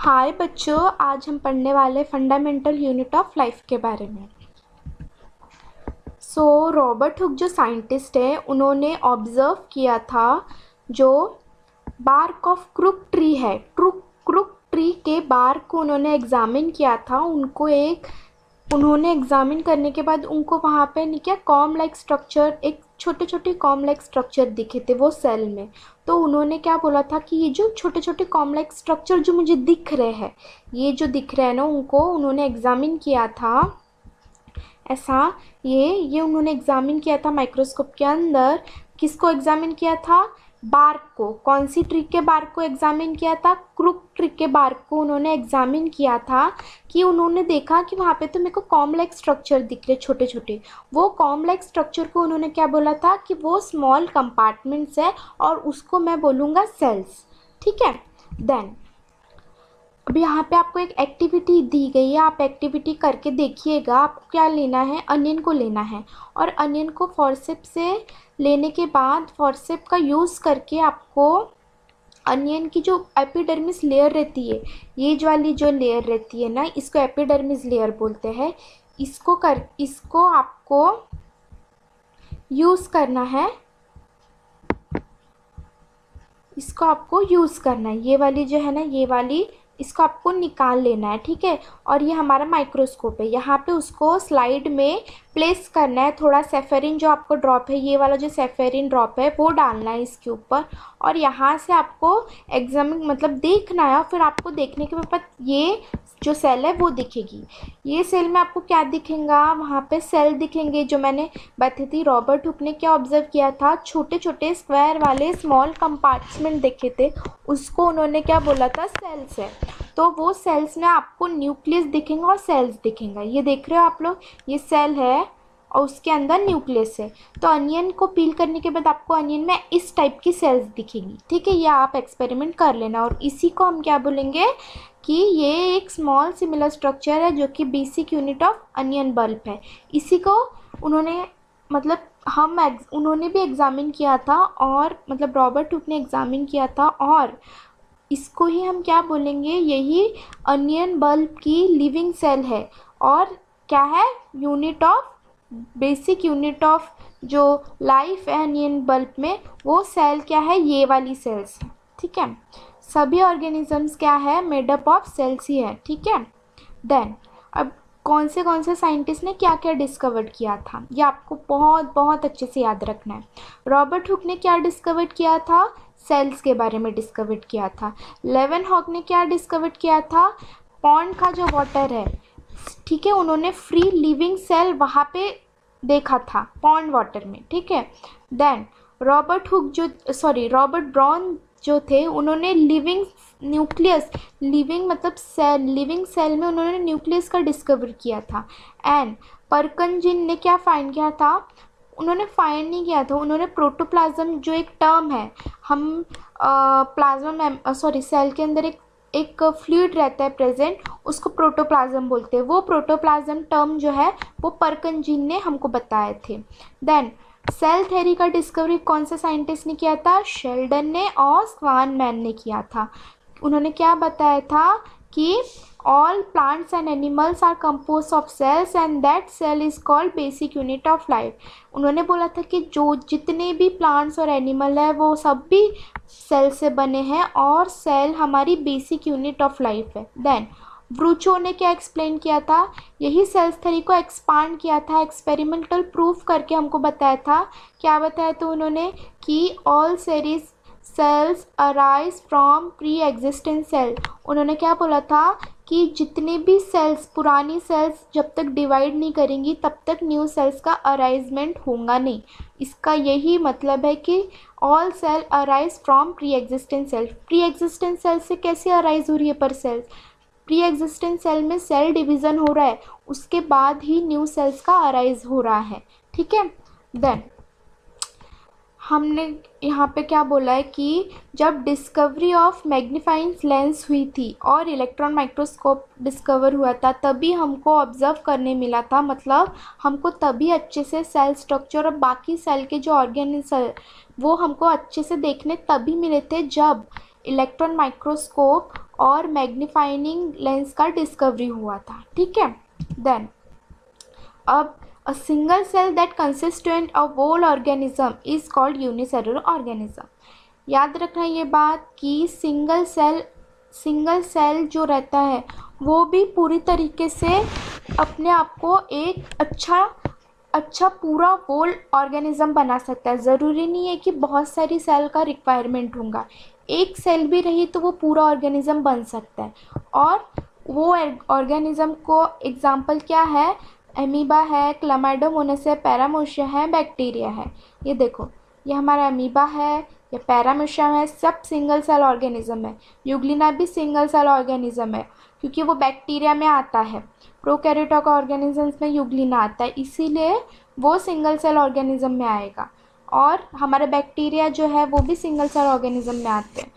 हाय बच्चों, आज हम पढ़ने वाले फंडामेंटल यूनिट ऑफ लाइफ के बारे में। रॉबर्ट हुक जो साइंटिस्ट है, उन्होंने ऑब्जर्व किया था जो बार्क ऑफ क्रूक ट्री है, क्रूक ट्री के बार्क को उन्होंने एग्जामिन किया था। उन्होंने एग्जामिन करने के बाद उनको वहाँ पे नहीं क्या कॉम लाइक स्ट्रक्चर, एक छोटे छोटे कॉम लाइक स्ट्रक्चर दिखे थे वो सेल में। तो उन्होंने क्या बोला था कि ये जो छोटे छोटे कॉम लाइक स्ट्रक्चर जो मुझे दिख रहे हैं, ये जो दिख रहे हैं ना, उनको उन्होंने एग्जामिन किया था। ऐसा ये उन्होंने एग्जामिन किया था माइक्रोस्कोप के अंदर। किसको एग्जामिन किया था? बार्क को। कौन सी ट्री के बार्क को एग्जामिन किया था? क्रूक ट्री के बार्क को उन्होंने एग्जामिन किया था। कि उन्होंने देखा कि वहाँ पे तो मेरे को कॉम्प्लेक्स स्ट्रक्चर दिख रहे छोटे छोटे। वो कॉम्प्लेक्स स्ट्रक्चर को उन्होंने क्या बोला था कि वो स्मॉल कंपार्टमेंट्स है और उसको मैं बोलूँगा सेल्स। ठीक है। देन अब यहाँ पे आपको एक एक्टिविटी दी गई है, आप एक्टिविटी करके देखिएगा। आपको क्या लेना है? अनियन को लेना है और अनियन को फॉरसेप से लेने के बाद फॉरसेप का यूज़ करके आपको अनियन की जो एपिडर्मिस लेयर रहती है, ये जो वाली जो लेयर रहती है ना, इसको एपिडर्मिस लेयर बोलते हैं। इसको आपको यूज़ करना है, इसको आपको यूज़ करना है। ये वाली जो है ना, ये वाली, इसको आपको निकाल लेना है। ठीक है। और ये हमारा माइक्रोस्कोप है, यहाँ पे उसको स्लाइड में प्लेस करना है। थोड़ा सेफेरिन जो आपको ड्रॉप है, ये वाला जो सेफेरिन ड्रॉप है वो डालना है इसके ऊपर। और यहाँ से आपको एग्जामिन मतलब देखना है। और फिर आपको देखने के बाद ये जो सेल है वो दिखेगी। ये सेल में आपको क्या दिखेगा? वहाँ पे सेल दिखेंगे। जो मैंने बताई थी, रॉबर्ट हुक ने क्या ऑब्जर्व किया था, छोटे छोटे स्क्वायर वाले स्मॉल कंपार्टमेंट देखे थे, उसको उन्होंने क्या बोला था? सेल्स है। तो वो सेल्स में आपको न्यूक्लियस दिखेंगे और सेल्स दिखेंगे। ये देख रहे हो आप लोग, ये सेल है और उसके अंदर न्यूक्लियस है। तो अनियन को पील करने के बाद आपको अनियन में इस टाइप की सेल्स दिखेंगी। ठीक है। ये आप एक्सपेरिमेंट कर लेना। और इसी को हम क्या बोलेंगे कि ये एक स्मॉल सिमिलर स्ट्रक्चर है जो कि basic unit of onion bulb है। इसी को उन्होंने उन्होंने भी एग्जामिन किया था, और मतलब रॉबर्ट हुक ने एग्जामिन किया था। और इसको ही हम क्या बोलेंगे? यही अनियन बल्ब की लिविंग सेल है। और क्या है? Unit of basic unit of जो लाइफ है अनियन बल्ब में, वो सेल क्या है? ये वाली सेल्स है। ठीक है। सभी ऑर्गेनिजम्स क्या है? मेडअप ऑफ सेल्स ही है। ठीक है। देन अब कौन से साइंटिस्ट ने क्या क्या डिस्कवर किया था, ये आपको बहुत बहुत अच्छे से याद रखना है। रॉबर्ट हुक ने क्या डिस्कवर किया था? सेल्स के बारे में डिस्कवर किया था। लेवेनहॉक ने क्या डिस्कवर किया था? पॉन्ड का जो वाटर है, ठीक है, उन्होंने फ्री लिविंग सेल वहाँ पे देखा था पॉन्ड वाटर में। ठीक है। देन रॉबर्ट ब्राउन जो थे, उन्होंने लिविंग न्यूक्लियस, लिविंग मतलब सेल, लिविंग सेल में उन्होंने न्यूक्लियस का डिस्कवर किया था। एंड परकनजिन ने क्या फाइंड किया था? उन्होंने फाइंड नहीं किया था, उन्होंने प्रोटोप्लाज्म जो एक टर्म है, हम सेल के अंदर एक फ्लूइड रहता है प्रेजेंट, उसको प्रोटोप्लाज्म बोलते हैं। वो प्रोटोप्लाज्म टर्म जो है वो परकनजिन ने हमको बताए थे। देन सेल थ्योरी का डिस्कवरी कौन से साइंटिस्ट ने किया था? शेल्डन ने और स्वानमैन ने किया था। उन्होंने क्या बताया था कि all plants and animals are composed of cells and that cell is called basic unit of life। उन्होंने बोला था कि जो जितने भी प्लांट्स और एनिमल है वो सब भी सेल से बने हैं और सेल हमारी बेसिक यूनिट ऑफ लाइफ है। देन ब्रूचो ने क्या एक्सप्लेन किया था? यही सेल्स थ्योरी को एक्सपांड किया था, एक्सपेरिमेंटल प्रूफ करके हमको बताया था। क्या बताया था उन्होंने? कि all series cells arise from pre existent cell. उन्होंने क्या बोला था कि जितने भी सेल्स, पुरानी सेल्स जब तक डिवाइड नहीं करेंगी तब तक न्यू सेल्स का अराइजमेंट होगा नहीं। इसका यही मतलब है कि all cell arise from pre existent cell. Pre existent cell से कैसे अराइज हो रही है पर सेल्स? प्री एग्जिस्टेंट सेल में सेल डिवीज़न हो रहा है, उसके बाद ही न्यू सेल्स का अराइज हो रहा है। ठीक है। देन हमने यहाँ पे क्या बोला है कि जब डिस्कवरी ऑफ मैग्नीफाइंग लेंस हुई थी और इलेक्ट्रॉन माइक्रोस्कोप डिस्कवर हुआ था, तभी हमको ऑब्जर्व करने मिला था। मतलब हमको तभी अच्छे से सेल स्ट्रक्चर और बाकी सेल के जो ऑर्गेनिज्म वो हमको अच्छे से देखने तभी मिले थे, जब इलेक्ट्रॉन माइक्रोस्कोप और मैग्नीफाइंग लेंस का डिस्कवरी हुआ था, ठीक है। देन अब a single cell that constituent of whole organism is called unicellular organism। याद रखना ये बात कि सिंगल सेल जो रहता है वो भी पूरी तरीके से अपने आप को एक अच्छा पूरा होल ऑर्गेनिज्म बना सकता है। ज़रूरी नहीं है कि बहुत सारी सेल का रिक्वायरमेंट होगा, एक सेल भी रही तो वो पूरा ऑर्गेनिज्म बन सकता है। और वो ऑर्गेनिज्म को एग्जाम्पल क्या है, अमीबा है, क्लामाइडोमोनास है, पैरामोशिया है, बैक्टीरिया है। ये देखो, ये हमारा अमीबा है, ये पैरामोशिया है, सब सिंगल सेल ऑर्गेनिज्म है। यूग्लिना भी सिंगल सेल ऑर्गेनिज्म है क्योंकि वो बैक्टीरिया में आता है। प्रोकैरियोटिक ऑर्गेनिजम्स में यूग्लिना आता है, इसीलिए वो सिंगल सेल ऑर्गेनिज्म में आएगा। और हमारे बैक्टीरिया जो है वो भी सिंगल सेल ऑर्गेनिज्म में आते हैं,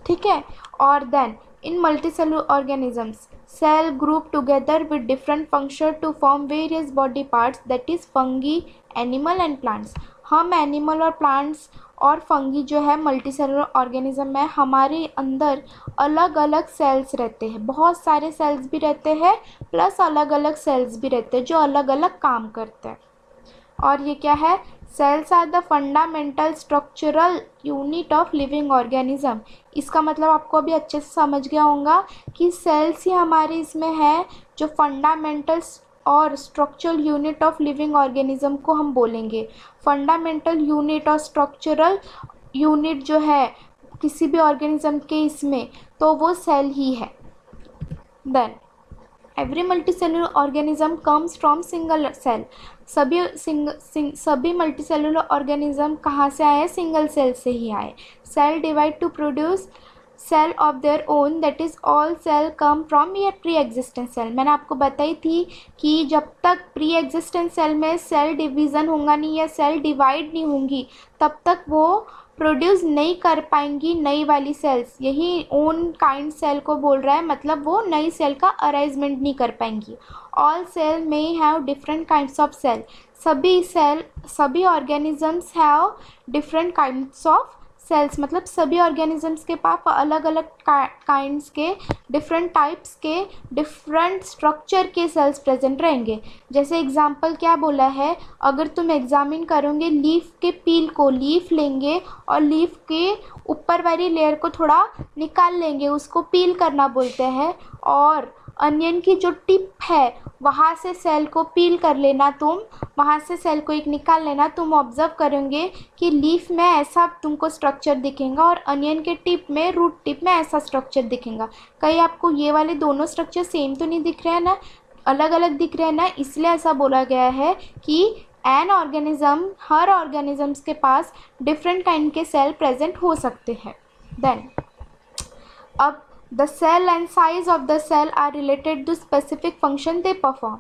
ठीक है। और then in multicellular organisms cell group together with different function to form various body parts, that is fungi, animal and plants। हम एनिमल और प्लांट्स और फंगी जो है मल्टीसेलुलर ऑर्गेनिज्म है, हमारे अंदर अलग अलग सेल्स रहते हैं, बहुत सारे सेल्स भी रहते हैं प्लस अलग अलग सेल्स भी रहते हैं जो अलग अलग काम करते हैं। और ये क्या है, cells are the fundamental structural unit of living organism. इसका मतलब आपको अभी अच्छे से समझ गया होगा कि सेल्स ही हमारे इसमें है जो फंडामेंटल और structural unit of living organism को हम बोलेंगे। फंडामेंटल यूनिट और स्ट्रक्चरल यूनिट जो है किसी भी ऑर्गेनिज्म के इसमें, तो वो सेल ही है। Then every multicellular organism comes from single cell. सभी मल्टीसेलुलर ऑर्गेनिज्म कहाँ से आए, सिंगल सेल से ही आए। Cell divide to produce cell of their own, that is all cell come from ये प्री एग्जिस्टेंट सेल। मैंने आपको बताई थी कि जब तक प्री एग्जिस्टेंट सेल में सेल डिवीज़न होगा नहीं या सेल डिवाइड नहीं होंगी तब तक वो प्रोड्यूस नहीं कर पाएंगी नई वाली सेल्स। यही ओन काइंड सेल को बोल रहा है, मतलब वो नई सेल का अरेंजमेंट नहीं कर पाएंगी। ऑल सेल में have different kinds of cell. सभी organisms have different kinds of cells, मतलब सभी ऑर्गेनिजम्स के पास अलग अलग काइंड्स के, डिफरेंट टाइप्स के, डिफरेंट स्ट्रक्चर के सेल्स प्रेजेंट रहेंगे। जैसे एग्जांपल क्या बोला है, अगर तुम एग्जामिन करोगे लीफ के पील को, लीफ लेंगे और लीफ के ऊपर वाली लेयर को थोड़ा निकाल लेंगे, उसको पील करना बोलते हैं। और अनियन की जो टिप है वहाँ से सेल को पील कर लेना, तुम वहाँ से सेल को एक निकाल लेना। तुम ऑब्जर्व करोगे कि लीफ में ऐसा तुमको स्ट्रक्चर दिखेगा और अनियन के टिप में, रूट टिप में ऐसा स्ट्रक्चर दिखेगा। कहीं आपको ये वाले दोनों स्ट्रक्चर सेम तो नहीं दिख रहे हैं ना, अलग अलग दिख रहे हैं ना, इसलिए ऐसा बोला गया है कि एन ऑर्गेनिज्म, हर ऑर्गेनिजम्स के पास डिफरेंट काइंड के सेल प्रेजेंट हो सकते हैं। देन अब the cell and size of the cell are related to specific function they perform।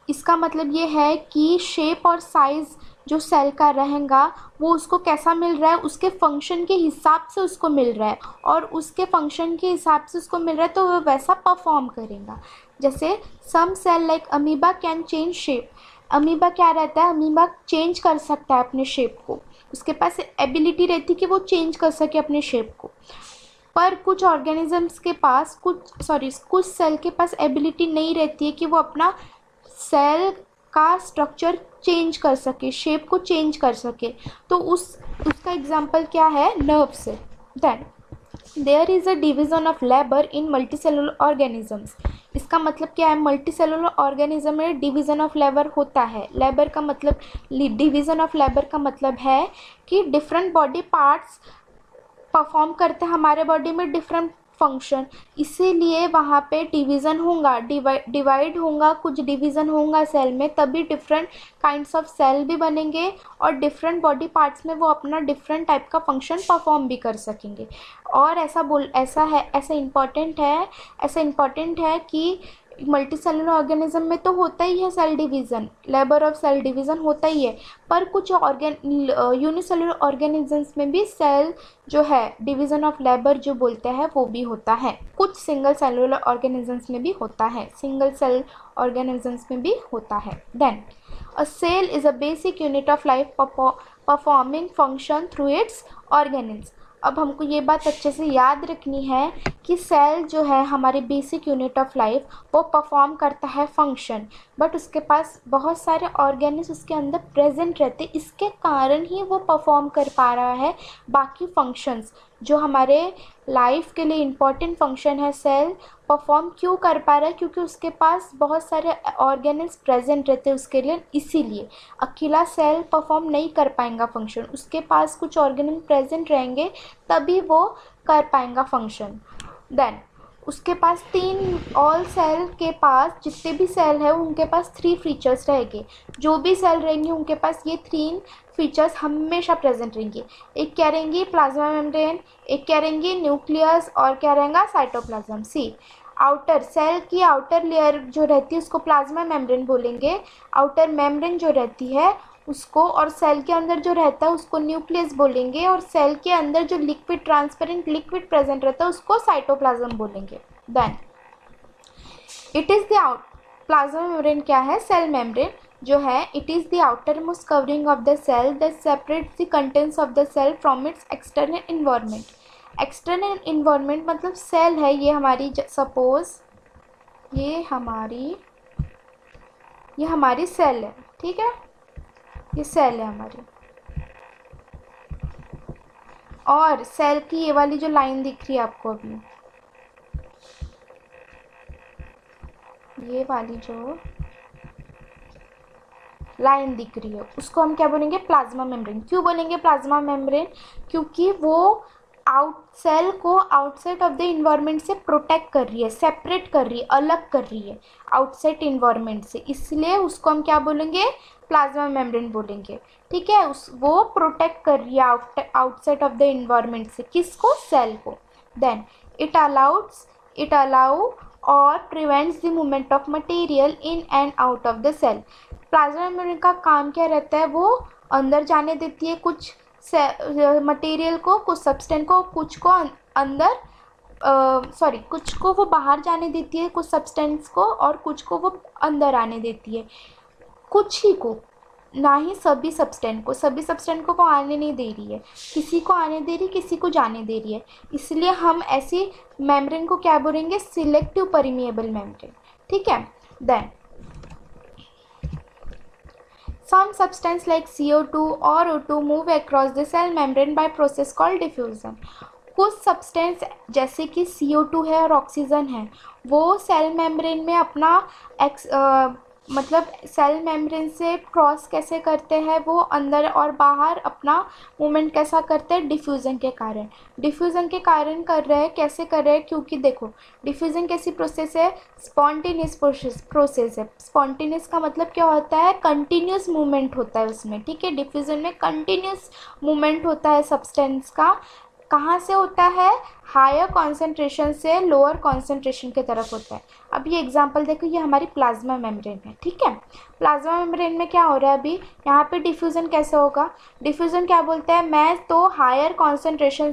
इसका मतलब ये है कि शेप और साइज़ जो सेल का रहेगा वो उसको कैसा मिल रहा है, उसके फंक्शन के हिसाब से उसको मिल रहा है, और उसके फंक्शन के हिसाब से उसको मिल रहा है तो वो वैसा परफॉर्म करेगा। जैसे some cell like amoeba can change shape. Amoeba क्या रहता है, अमीबा चेंज कर सकता है अपने शेप को, उसके पास एबिलिटी रहती है कि वो चेंज कर सके अपने शेप को। पर कुछ ऑर्गेनिजम्स के पास, कुछ सेल के पास एबिलिटी नहीं रहती है कि वो अपना सेल का स्ट्रक्चर चेंज कर सके, शेप को चेंज कर सके। तो उसका एग्जांपल क्या है, nerve cell. Then there is a division of labour in multicellular organisms. इसका मतलब क्या है, मल्टीसेलुलर ऑर्गेनिज्म में डिवीज़न ऑफ लेबर होता है। लेबर का मतलब, डिवीज़न ऑफ लेबर का मतलब है कि डिफरेंट बॉडी पार्ट्स परफॉर्म करते हैं हमारे बॉडी में डिफरेंट फंक्शन, इसीलिए वहाँ पे डिवीज़न होगा, डिवाइड होगा, कुछ डिवीज़न होगा सेल में, तभी डिफरेंट काइंड्स ऑफ सेल भी बनेंगे और डिफरेंट बॉडी पार्ट्स में वो अपना डिफरेंट टाइप का फंक्शन परफॉर्म भी कर सकेंगे। और ऐसा इम्पॉर्टेंट है कि मल्टीसेलुलर ऑर्गेनिज्म में तो होता ही है cell division, labour of cell division होता ही है, पर कुछ यूनिसेलुलर ऑर्गेनिजम्स में भी सेल जो है डिवीज़न ऑफ लेबर जो बोलते हैं वो भी होता है। कुछ सिंगल सेलुलर ऑर्गेनिजम्स में भी होता है, सिंगल सेल ऑर्गेनिजम्स में भी होता है। Then a cell is a basic unit of life performing function through its organism. अब हमको ये बात अच्छे से याद रखनी है कि सेल जो है हमारी बेसिक यूनिट ऑफ लाइफ, वो परफॉर्म करता है फंक्शन, बट उसके पास बहुत सारे ऑर्गेनिज उसके अंदर प्रेजेंट रहते, इसके कारण ही वो परफॉर्म कर पा रहा है बाकी फंक्शंस जो हमारे लाइफ के लिए इम्पॉर्टेंट फंक्शन है। सेल परफॉर्म क्यों कर पा रहा है? क्योंकि उसके पास बहुत सारे ऑर्गेनिज प्रेजेंट रहते हैं उसके लिए, इसीलिए अकेला सेल परफॉर्म नहीं कर पाएगा फंक्शन, उसके पास कुछ ऑर्गेनिज प्रेजेंट रहेंगे तभी वो कर पाएगा फंक्शन। देन उसके पास ऑल सेल के पास जितने भी सेल है उनके पास 3 फीचर्स रहेंगे, जो भी सेल रहेंगे उनके पास ये 3 फीचर्स हमेशा प्रेजेंट रहेंगे। एक क्या रहेंगी? प्लाज्मा मेम्ब्रेन, एक क्या रहेंगी? न्यूक्लियस, और क्या रहेगा? साइटोप्लाज्म। सी आउटर सेल की आउटर लेयर जो रहती है उसको प्लाज्मा मेम्ब्रेन बोलेंगे, आउटर मेम्ब्रेन जो रहती है उसको, और सेल के अंदर जो रहता है उसको न्यूक्लियस बोलेंगे, और सेल के अंदर जो लिक्विड ट्रांसपेरेंट लिक्विड प्रेजेंट रहता है उसको साइटोप्लाज्म बोलेंगे। Then it is the plasma membrane क्या है? सेल मेम्ब्रेन जो है it is the outer most covering of the cell that separates the contents of the cell from its external environment. External environment मतलब cell है ये हमारी, suppose ये हमारी सेल है, ठीक है, ये सेल है हमारी, और सेल की ये वाली जो लाइन दिख रही है आपको अभी, ये वाली जो लाइन दिख रही है उसको हम क्या बोलेंगे? Plasma membrane. क्यों बोलेंगे प्लाज्मा मेम्ब्रेन? क्योंकि वो सेल को आउटसाइड ऑफ द इन्वायरमेंट से प्रोटेक्ट कर रही है, सेपरेट कर रही है, अलग कर रही है आउटसाइड इन्वायरमेंट से, इसलिए उसको हम क्या बोलेंगे? प्लाज्मा मेम्ब्रेन बोलेंगे। ठीक है, वो प्रोटेक्ट कर रही है आउटसाइड ऑफ द इन्वायरमेंट से, किसको? सेल को। देन इट अलाउ और prevents the movement of material in and out of the cell. Plasma membrane का काम क्या रहता है? वो अंदर जाने देती है कुछ मटेरियल को, कुछ सब्सटेंस को, कुछ को अंदर कुछ को वो बाहर जाने देती है, कुछ सब्सटेंस को, और कुछ को वो अंदर आने देती है, कुछ ही को, ना ही सभी सब्सटेंस को वो आने नहीं दे रही है, किसी को आने दे रही, किसी को जाने दे रही है, इसलिए हम ऐसी मेम्ब्रेन को क्या बोलेंगे? Selective permeable membrane. ठीक है। Then some substance like CO2 or O2 move across the cell membrane by process called diffusion। कुछ सब्सटेंस जैसे कि CO2 है और ऑक्सीजन है, वो सेल मेम्ब्रेन में अपना मतलब सेल मेम्ब्रेन से क्रॉस कैसे करते हैं, वो अंदर और बाहर अपना मूवमेंट कैसा करते हैं? डिफ्यूज़न के कारण कर रहे हैं। कैसे कर रहे हैं? क्योंकि देखो डिफ्यूज़न कैसी प्रोसेस है? स्पॉन्टेनियस प्रोसेस है। स्पॉन्टेनियस का मतलब क्या होता है? कंटिन्यूस मूवमेंट होता है उसमें। ठीक है, डिफ्यूज़न में कंटिन्यूस मूवमेंट होता है सब्सटेंस का। कहाँ से होता है? हायर कॉन्सेंट्रेशन से लोअर कॉन्सेंट्रेशन की तरफ होता है। अब ये एग्जांपल देखो, ये हमारी प्लाज्मा मेम्ब्रेन है। ठीक है, प्लाज्मा मेम्ब्रेन में क्या हो रहा है? अभी यहाँ पे डिफ्यूज़न कैसे होगा? डिफ्यूज़न क्या बोलते हैं? मैं तो हायर कॉन्सेंट्रेशन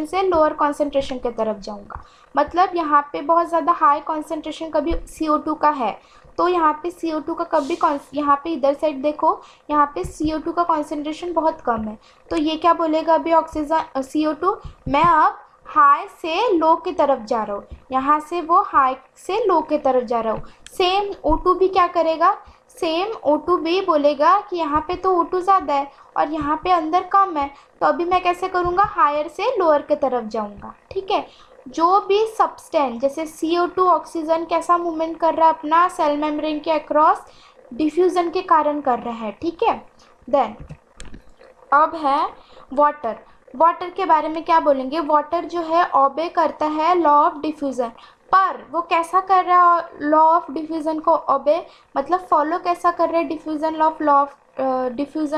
से लोअर कॉन्सेंट्रेशन की तरफ जाऊँगा। मतलब यहाँ पे बहुत ज़्यादा हाई कॉन्सेंट्रेशन कभी CO2 का है, तो यहाँ पे CO2 का कभी यहाँ पे इधर साइड देखो, यहाँ पे CO2 का कॉन्सेंट्रेशन बहुत कम है, तो ये क्या बोलेगा? अभी ऑक्सीजन CO2 मैं अब हाई से लो की तरफ जा रहा हूँ, यहाँ से वो हाई से लो की तरफ जा रहा हूँ। सेम O2 भी क्या करेगा? सेम O2 भी बोलेगा कि यहाँ पे तो O2 ज़्यादा है और यहाँ पे अंदर कम है, तो अभी मैं कैसे करूँगा? हायर से लोअर की तरफ जाऊँगा। ठीक है, जो भी सब्सटेंस जैसे CO2 ऑक्सीजन कैसा मूवमेंट कर रहा है अपना सेल मेम्ब्रेन के अक्रॉस? डिफ्यूज़न के कारण कर रहा है। ठीक है। देन अब है वाटर के बारे में क्या बोलेंगे? वाटर जो है ओबे करता है लॉ ऑफ डिफ्यूज़न, पर वो कैसा कर रहा है? लॉ ऑफ डिफ्यूज़न को ओबे मतलब फॉलो कैसा कर रहा है? डिफ्यूज़न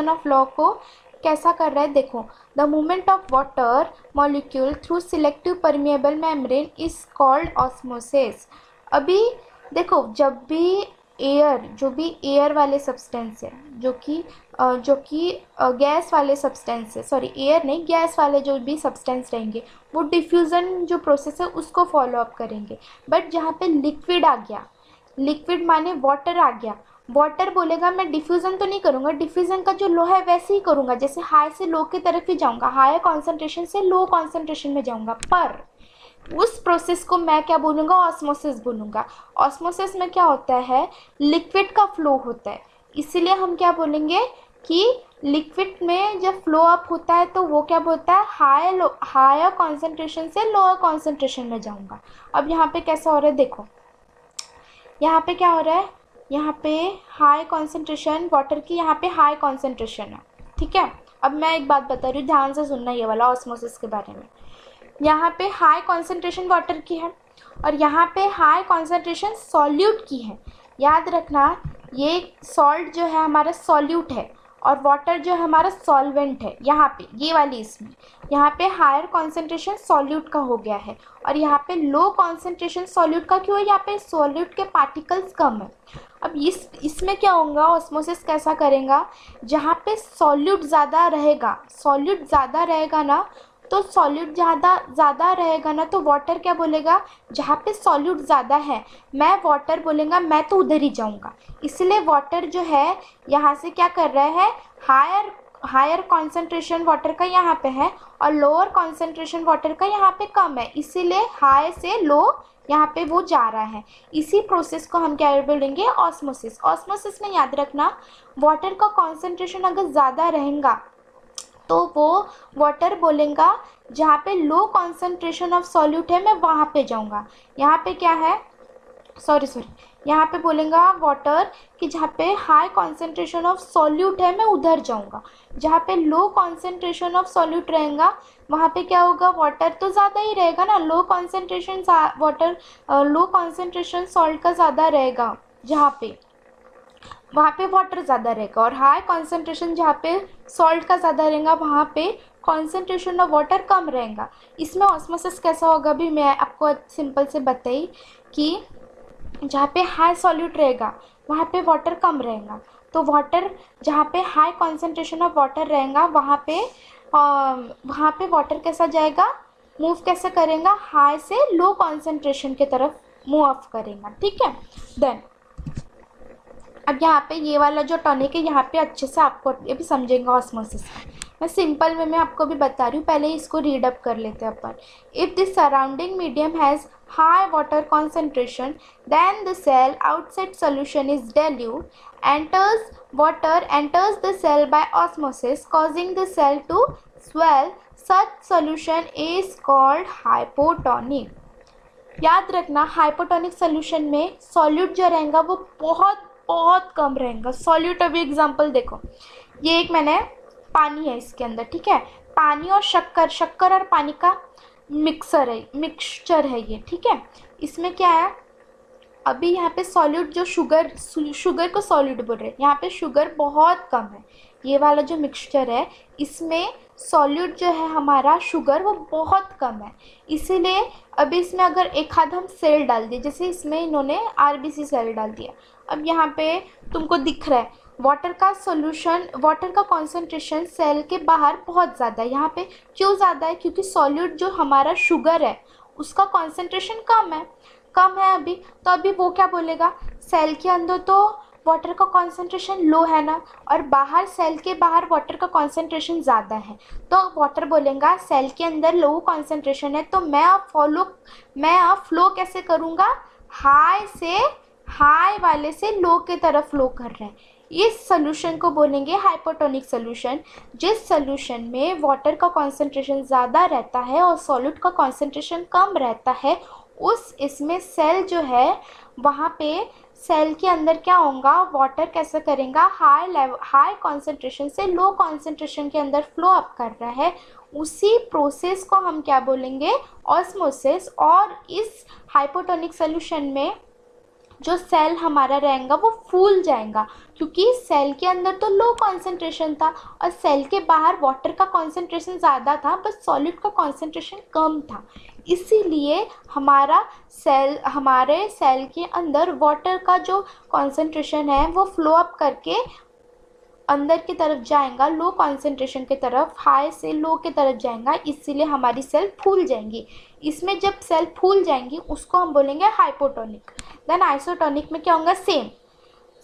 ऑफ लॉ को कैसा कर रहा है? देखो, the movement of water molecule through selective permeable membrane is called osmosis. अभी देखो, जो भी एयर वाले सब्सटेंस है, जो कि गैस वाले सब्सटेंस है, सॉरी एयर नहीं, गैस वाले जो भी सब्सटेंस रहेंगे वो डिफ्यूज़न जो प्रोसेस है उसको फॉलो अप करेंगे। बट जहाँ पे लिक्विड आ गया, लिक्विड माने वाटर आ गया, वाटर बोलेगा मैं डिफ्यूज़न तो नहीं करूँगा, डिफ्यूज़न का जो लो है वैसे ही करूँगा, जैसे हाई से लो की तरफ ही जाऊँगा, हायर कॉन्सेंट्रेशन से लो कॉन्सेंट्रेशन में जाऊँगा, पर उस प्रोसेस को मैं क्या बोलूँगा, ऑस्मोसिस बोलूँगा। ऑस्मोसिस में क्या होता है, लिक्विड का फ्लो होता है, इसीलिए हम क्या बोलेंगे कि लिक्विड में जब फ्लो अप होता है तो वो क्या बोलता है, हायर कॉन्सेंट्रेशन से लोअर कॉन्सेंट्रेशन में जाऊँगा। अब यहाँ पे कैसा हो रहा है देखो, यहाँ पे क्या हो रहा है, यहाँ पे हाई कॉन्सेंट्रेशन वाटर की, यहाँ पे हाई कॉन्सेंट्रेशन है, ठीक है। अब मैं एक बात बता रही हूँ, ध्यान से सुनना ये वाला ऑस्मोसिस के बारे में। यहाँ पे हाई कॉन्सेंट्रेशन वाटर की है और यहाँ पे हाई कॉन्सेंट्रेशन सॉल्यूट की है। याद रखना, ये सॉल्ट जो है हमारा सॉल्यूट है और वाटर जो है हमारा सॉल्वेंट है। यहाँ पे ये वाली, इसमें यहाँ पे हायर कॉन्सेंट्रेशन सॉल्यूट का हो गया है और यहाँ पे लो कॉन्सेंट्रेशन सॉल्यूट का क्यों है, यहाँ पे सॉल्यूट के पार्टिकल्स कम है। अब इसमें क्या होगा, ऑस्मोसिस कैसा करेगा, जहाँ पे सॉल्यूट ज़्यादा रहेगा ना, तो सॉल्यूट ज़्यादा रहेगा ना, तो वाटर क्या बोलेगा, जहाँ पे सॉल्यूट ज़्यादा है मैं वाटर बोलेगा मैं तो उधर ही जाऊँगा। इसलिए वाटर जो है यहाँ से क्या कर रहा है, हायर कॉन्सेंट्रेशन वाटर का यहाँ पे है और लोअर कॉन्सेंट्रेशन वाटर का यहाँ पे कम है, इसीलिए हाई से लो यहाँ पे वो जा रहा है। इसी प्रोसेस को हम क्या बोलेंगे, ऑस्मोसिस। ऑस्मोसिस में याद रखना, वाटर का कॉन्सेंट्रेशन अगर ज़्यादा रहेगा तो वो वाटर बोलेगा जहाँ पे लो कॉन्सेंट्रेशन ऑफ सॉल्यूट है मैं वहाँ पे जाऊँगा। यहाँ पे क्या है, सॉरी यहाँ पे बोलेगा वाटर कि जहाँ पे हाई कॉन्सेंट्रेशन ऑफ सॉल्यूट है मैं उधर जाऊँगा। जहाँ पे लो कॉन्सेंट्रेशन ऑफ सॉल्यूट रहेगा वहाँ पे क्या होगा, वाटर तो ज़्यादा ही रहेगा ना, लो कॉन्सेंट्रेशन सॉल्ट का ज़्यादा रहेगा, जहाँ पे वहाँ पे वाटर ज़्यादा रहेगा, और हाई कॉन्सेंट्रेशन जहाँ पे सॉल्ट का ज़्यादा रहेगा वहाँ पे कॉन्सेंट्रेशन ऑफ वाटर कम रहेगा। इसमें ऑस्मोसिस कैसा होगा भी मैं आपको सिंपल से बताई कि जहाँ पे हाई सॉल्यूट रहेगा वहाँ पे वाटर कम रहेगा, तो वाटर जहाँ पे हाई कॉन्सेंट्रेशन ऑफ वाटर रहेगा वहाँ पे वाटर कैसा जाएगा, मूव कैसे करेगा, हाई से लो कॉन्सेंट्रेशन की तरफ मूव ऑफ करेगा, ठीक है। देन अब यहाँ पे ये वाला जो टॉनिक है यहाँ पे अच्छे से आपको ये भी समझेंगे ऑस्मोसिस का। मैं सिंपल में मैं आपको भी बता रही हूँ, पहले इसको रीड अप कर लेते हैं अपन। If the surrounding medium has high water concentration, then the cell outside solution is dilute, water enters the cell by osmosis, causing the cell to swell. Such solution is called hypotonic. याद रखना, hypotonic solution में solute जो रहेगा वो बहुत बहुत कम रहेगा। Solute अभी एग्जांपल देखो, ये एक मैंने पानी है इसके अंदर, ठीक है, पानी और शक्कर और पानी का मिक्सचर है ये, ठीक है। इसमें क्या है, अभी यहाँ पे सॉल्यूट जो शुगर को सॉल्यूट बोल रहे हैं, यहाँ पे शुगर बहुत कम है। ये वाला जो मिक्सचर है इसमें सॉल्यूट जो है हमारा शुगर वो बहुत कम है, इसीलिए अभी इसमें अगर एक आध हम सेल डाल दिए, जैसे इसमें इन्होंने आरबीसी सेल डाल दिया, अब यहाँ पे तुमको दिख रहा है वाटर का कॉन्सेंट्रेशन सेल के बाहर बहुत ज़्यादा है। यहाँ पे क्यों ज़्यादा है, क्योंकि सॉल्यूट जो हमारा शुगर है उसका कॉन्सेंट्रेशन कम है अभी, तो अभी वो क्या बोलेगा, सेल के अंदर तो वाटर का कॉन्सेंट्रेशन लो है ना, और बाहर सेल के बाहर वाटर का कॉन्सेंट्रेशन ज़्यादा है, तो वाटर बोलेगा सेल के अंदर लो कॉन्सेंट्रेशन है, तो मैं अब फ्लो कैसे करूँगा, हाई वाले से लो के तरफ फ्लो कर रहे हैं। इस सोल्यूशन को बोलेंगे हाइपोटोनिक सोल्यूशन। जिस सोल्यूशन में वाटर का कॉन्सेंट्रेशन ज़्यादा रहता है और सॉल्यूट का कॉन्सेंट्रेशन कम रहता है, इसमें सेल जो है वहाँ पे सेल के अंदर क्या होगा, वाटर कैसे करेगा, हाई कॉन्सेंट्रेशन से लो कॉन्सेंट्रेशन के अंदर फ्लो अप कर रहा है। उसी प्रोसेस को हम क्या बोलेंगे, ऑस्मोसिस। और इस हाइपोटोनिक सोल्यूशन में जो सेल हमारा रहेगा वो फूल जाएगा, क्योंकि सेल के अंदर तो लो कॉन्सेंट्रेशन था और सेल के बाहर वाटर का कॉन्सेंट्रेशन ज़्यादा था, बस सॉल्यूट का कॉन्सेंट्रेशन कम था। इसीलिए हमारे सेल के अंदर वाटर का जो कॉन्सेंट्रेशन है वो फ्लो अप करके अंदर की तरफ जाएगा, लो कॉन्सेंट्रेशन की तरफ, हाई से लो की तरफ जाएगा, इसीलिए हमारी सेल फूल जाएंगी। इसमें जब सेल फूल जाएंगी उसको हम बोलेंगे हाइपोटोनिक। देन आइसोटोनिक में क्या होगा, सेम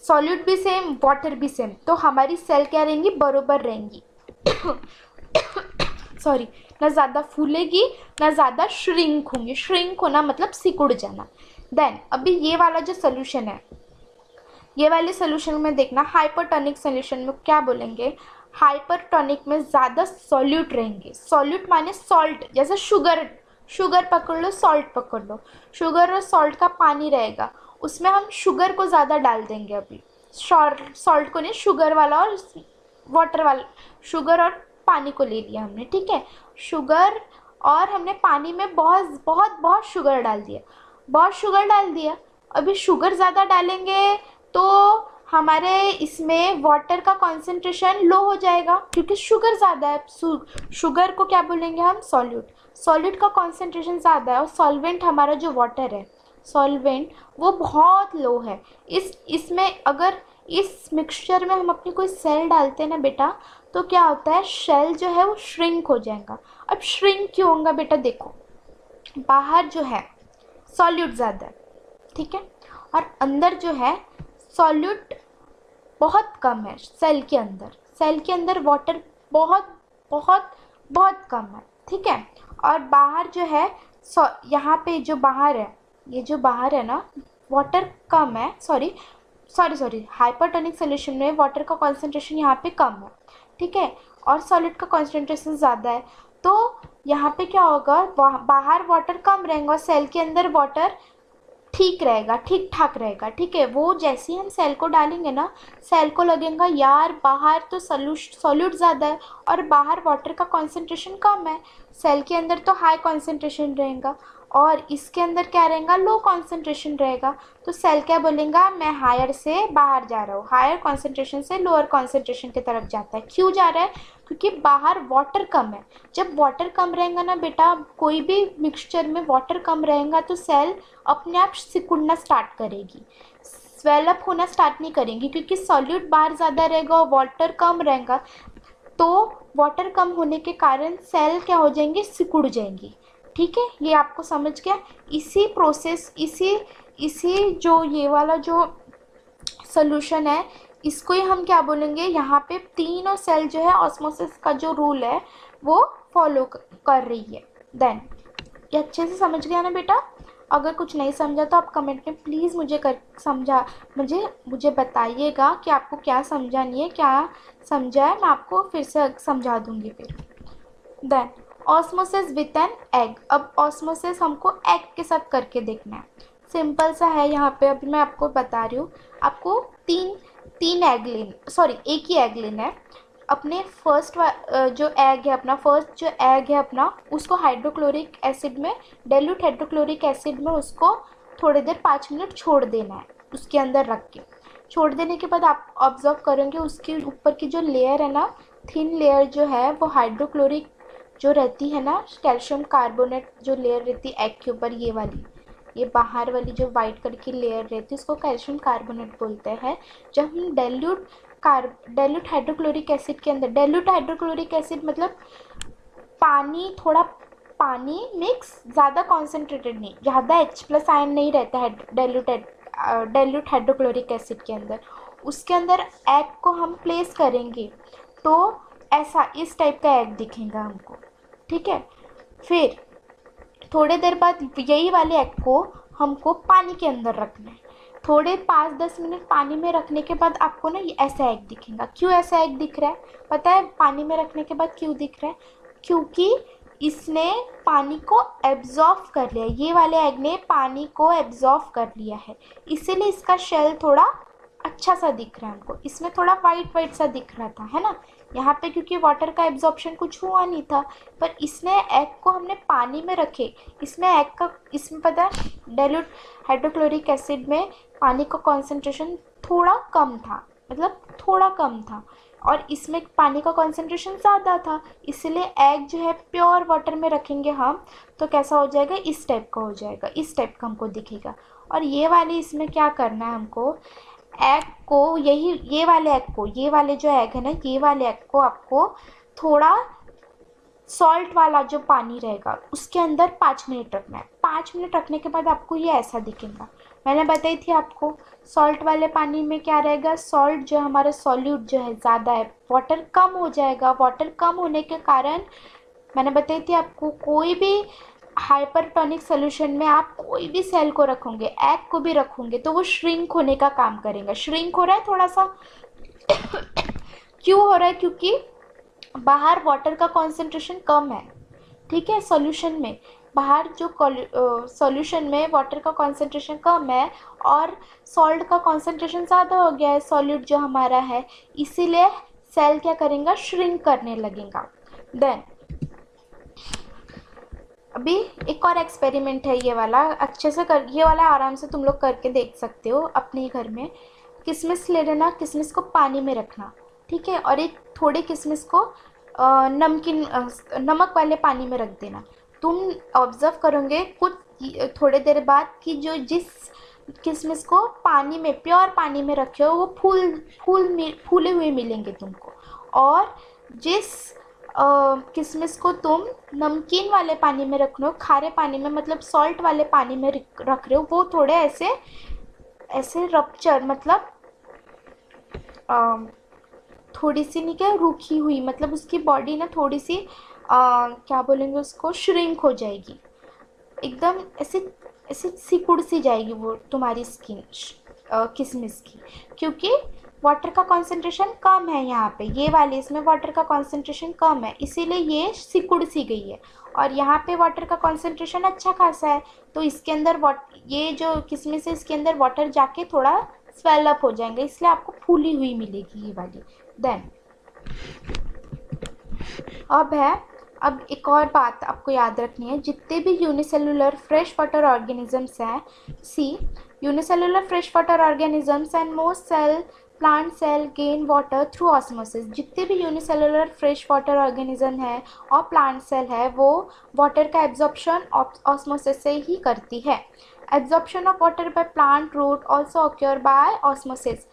सॉल्यूट भी सेम, वाटर भी सेम, तो हमारी सेल क्या रहेंगी, बरोबर रहेंगी। सॉरी, ना ज़्यादा फूलेगी ना ज़्यादा श्रिंक होंगी। श्रिंक होना मतलब सिकुड़ जाना। देन अभी ये वाला जो सोल्यूशन है, ये वाले सोल्यूशन में देखना, हाइपरटोनिक सोल्यूशन में क्या बोलेंगे, हाइपरटोनिक में ज़्यादा सॉल्यूट रहेंगे। सॉल्यूट माने सॉल्ट, जैसे शुगर, शुगर पकड़ लो, सॉल्ट पकड़ लो, शुगर और सॉल्ट का पानी रहेगा, उसमें हम शुगर को ज़्यादा डाल देंगे। अभी सॉल्ट को नहीं, शुगर वाला और वाटर वाला, शुगर और पानी को ले लिया हमने, ठीक है। शुगर और हमने पानी में बहुत बहुत बहुत शुगर डाल दिया, बहुत शुगर डाल दिया। अभी शुगर ज़्यादा डालेंगे तो हमारे इसमें वाटर का कॉन्सेंट्रेशन लो हो जाएगा, क्योंकि शुगर ज़्यादा है। शुगर को क्या बोलेंगे हम, सॉल्यूट। सॉल्यूट का कॉन्सेंट्रेशन ज़्यादा है और सॉल्वेंट हमारा जो वाटर है, सॉल्वेंट वो बहुत लो है। इसमें अगर इस मिक्सचर में हम अपनी कोई सेल डालते हैं ना बेटा, तो क्या होता है, शेल जो है वो श्रिंक हो जाएगा। अब श्रिंक क्यों होगा बेटा, देखो बाहर जो है सॉल्यूट ज़्यादा है, ठीक है, और अंदर जो है सॉल्यूट बहुत कम है। सेल के अंदर वाटर बहुत बहुत बहुत कम है, ठीक है। और बाहर जो है, यहाँ पे जो बाहर है, ये जो बाहर है ना, वाटर कम है। सॉरी हाइपरटोनिक सोल्यूशन में वाटर का कॉन्सेंट्रेशन यहाँ पे कम है, ठीक है, और सॉलिड का कॉन्सेंट्रेशन ज़्यादा है। तो यहाँ पे क्या होगा, बाहर वाटर कम रहेगा और सेल के अंदर वाटर ठीक रहेगा, ठीक ठाक रहेगा, ठीक है। वो जैसे ही हम सेल को डालेंगे ना, सेल को लगेगा यार बाहर तो सॉल्यूट ज़्यादा है और बाहर वाटर का कॉन्सेंट्रेशन कम है, सेल के अंदर तो हाई कॉन्सेंट्रेशन रहेगा और इसके अंदर क्या रहेगा, लो कॉन्सेंट्रेशन रहेगा। तो सेल क्या बोलेगा, मैं हायर से बाहर जा रहा हूँ, हायर कॉन्सेंट्रेशन से लोअर कॉन्सेंट्रेशन की तरफ जाता है। क्यों जा रहा है, क्योंकि बाहर वाटर कम है। जब वाटर कम रहेगा ना बेटा, कोई भी मिक्सचर में वाटर कम रहेगा तो सेल अपने आप सिकुड़ना स्टार्ट करेगी, स्वेलअप होना स्टार्ट नहीं करेंगी, क्योंकि सॉल्यूट बाहर ज़्यादा रहेगा और वाटर कम रहेगा। तो वाटर कम होने के कारण सेल क्या हो जाएंगी, सिकुड़ जाएंगी, ठीक है। ये आपको समझ गया। इसी प्रोसेस, इसी जो ये वाला जो सोल्यूशन है, इसको ही हम क्या बोलेंगे, यहाँ पे तीनों सेल जो है ऑस्मोसिस का जो रूल है वो फॉलो कर रही है। देन ये अच्छे से समझ गया ना बेटा। अगर कुछ नहीं समझा तो आप कमेंट में प्लीज़ मुझे बताइएगा कि आपको क्या समझा नहीं है, क्या समझा है, मैं आपको फिर से समझा दूँगी फिर। Then osmosis with an egg. अब ऑस्मोसिस हमको एग के साथ करके देखना है। सिंपल सा है, यहाँ पे अभी मैं आपको बता रही हूँ। आपको तीन एग लेना, सॉरी एक ही एग लेना है। अपने फर्स्ट जो एग है अपना, उसको हाइड्रोक्लोरिक एसिड में, डाइल्यूट हाइड्रोक्लोरिक एसिड में उसको थोड़ी देर 5 मिनट छोड़ देना है, उसके अंदर रख के। छोड़ देने के बाद आप ऑब्जर्व करेंगे उसके ऊपर की जो लेयर है ना, थिन लेयर जो है वो हाइड्रोक्लोरिक जो रहती है ना, कैल्शियम कार्बोनेट जो लेयर रहती है एग के ऊपर, ये वाली, ये बाहर वाली जो वाइट कलर की लेयर रहती है उसको कैल्शियम कार्बोनेट बोलते हैं। जब हम डाइल्यूट हाइड्रोक्लोरिक एसिड के अंदर, डाइल्यूट हाइड्रोक्लोरिक एसिड मतलब पानी, थोड़ा पानी मिक्स, ज़्यादा कॉन्सेंट्रेटेड नहीं, ज़्यादा H+ आयन नहीं रहता है डाइल्यूट हाइड्रोक्लोरिक एसिड के अंदर। उसके अंदर एग को हम प्लेस करेंगे तो ऐसा इस टाइप का एग दिखेगा हमको, ठीक है। फिर थोड़े देर बाद यही वाले एग को हमको पानी के अंदर रखना है। थोड़े 5-10 मिनट पानी में रखने के बाद आपको ना ये ऐसा एग दिखेगा। क्यों ऐसा एग दिख रहा है पता है, पानी में रखने के बाद क्यों दिख रहा है, क्योंकि इसने पानी को एब्जॉर्ब कर लिया, ये वाले एग ने पानी को एब्जॉर्ब कर लिया है, इसीलिए इसका शेल थोड़ा अच्छा सा दिख रहा है हमको। इसमें थोड़ा वाइट सा दिख रहा था, है ना, यहाँ पे, क्योंकि वाटर का एब्जॉर्प्शन कुछ हुआ नहीं था। पर इसने एग को हमने पानी में रखे, इसमें पता है डाइल्यूट हाइड्रोक्लोरिक एसिड में पानी का कॉन्सेंट्रेशन थोड़ा कम था, मतलब थोड़ा कम था, और इसमें पानी का कॉन्सेंट्रेशन ज़्यादा था। इसलिए एग जो है प्योर वाटर में रखेंगे हम तो कैसा हो जाएगा, इस टाइप का हो जाएगा, इस टाइप का हमको दिखेगा। और ये वाली इसमें क्या करना है हमको, एग को, ये वाले जो एग है ना, ये वाले एग को आपको थोड़ा सॉल्ट वाला जो पानी रहेगा उसके अंदर 5 मिनट रखना है। 5 मिनट रखने के बाद आपको ये ऐसा दिखेगा। मैंने बताई थी आपको सॉल्ट वाले पानी में क्या रहेगा, सॉल्ट जो हमारा सॉल्यूट जो है ज़्यादा है, वाटर कम हो जाएगा। वाटर कम होने के कारण मैंने बताई थी आपको, कोई भी हाइपरटोनिक सोल्यूशन में आप कोई भी सेल को रखोगे, एग को भी रखोगे, तो वो श्रिंक होने का काम करेगा। श्रिंक हो रहा है थोड़ा सा क्यों हो रहा है, क्योंकि बाहर वाटर का कॉन्सेंट्रेशन कम है, ठीक है। सॉल्यूशन में बाहर जो सॉल्यूशन में वाटर का कॉन्सेंट्रेशन कम है और सॉल्ट का कॉन्सेंट्रेशन ज़्यादा हो गया है, सॉल्यूट जो हमारा है, इसीलिए सेल क्या करेगा, श्रिंक करने लगेगा। देन अभी एक और एक्सपेरिमेंट है, ये वाला अच्छे से कर, ये वाला आराम से तुम लोग करके देख सकते हो अपने घर में। किशमिश ले लेना, किशमिश को पानी में रखना, ठीक है, और एक थोड़े किशमिश को नमकीन नमक वाले पानी में रख देना। तुम ऑब्जर्व करोगे कुछ थोड़े देर बाद कि जो जिस किशमिश को पानी में, प्योर पानी में रखे हो, वो फूले हुए मिलेंगे तुमको, और जिस किशमिश को तुम नमकीन वाले पानी में रख रहे हो, खारे पानी में मतलब सॉल्ट वाले पानी में रख रहे हो, वो थोड़े ऐसे ऐसे रप्चर, मतलब थोड़ी सी नहीं, क्या रूखी हुई, मतलब उसकी बॉडी ना थोड़ी सी क्या बोलेंगे उसको, श्रिंक हो जाएगी, एकदम ऐसे ऐसे सिकुड़ सी जाएगी वो तुम्हारी स्किन किशमिश की, क्योंकि वाटर का कॉन्सेंट्रेशन कम है यहाँ पे, ये वाले इसमें वाटर का कॉन्सेंट्रेशन कम है, इसीलिए ये सिकुड़ सी गई है। और यहाँ पे वाटर का कॉन्सेंट्रेशन अच्छा खासा है, तो इसके अंदर ये जो किशमिश है इसके अंदर वाटर जाके थोड़ा स्वेल अप हो जाएंगे, इसलिए आपको फूली हुई मिलेगी ये वाली। देन अब एक और बात आपको याद रखनी है, जितने भी यूनिसेलुलर फ्रेश वाटर ऑर्गेनिजम्स हैं, unicellular fresh water organisms and most cell plant cell gain water through osmosis. जितने भी यूनिसेलुलर फ्रेश वाटर ऑर्गेनिज्म है और प्लांट सेल है, वो वाटर का एब्जॉर्प्शन ऑस्मोसिस से ही करती है। Absorption of water by plant root also occur by osmosis.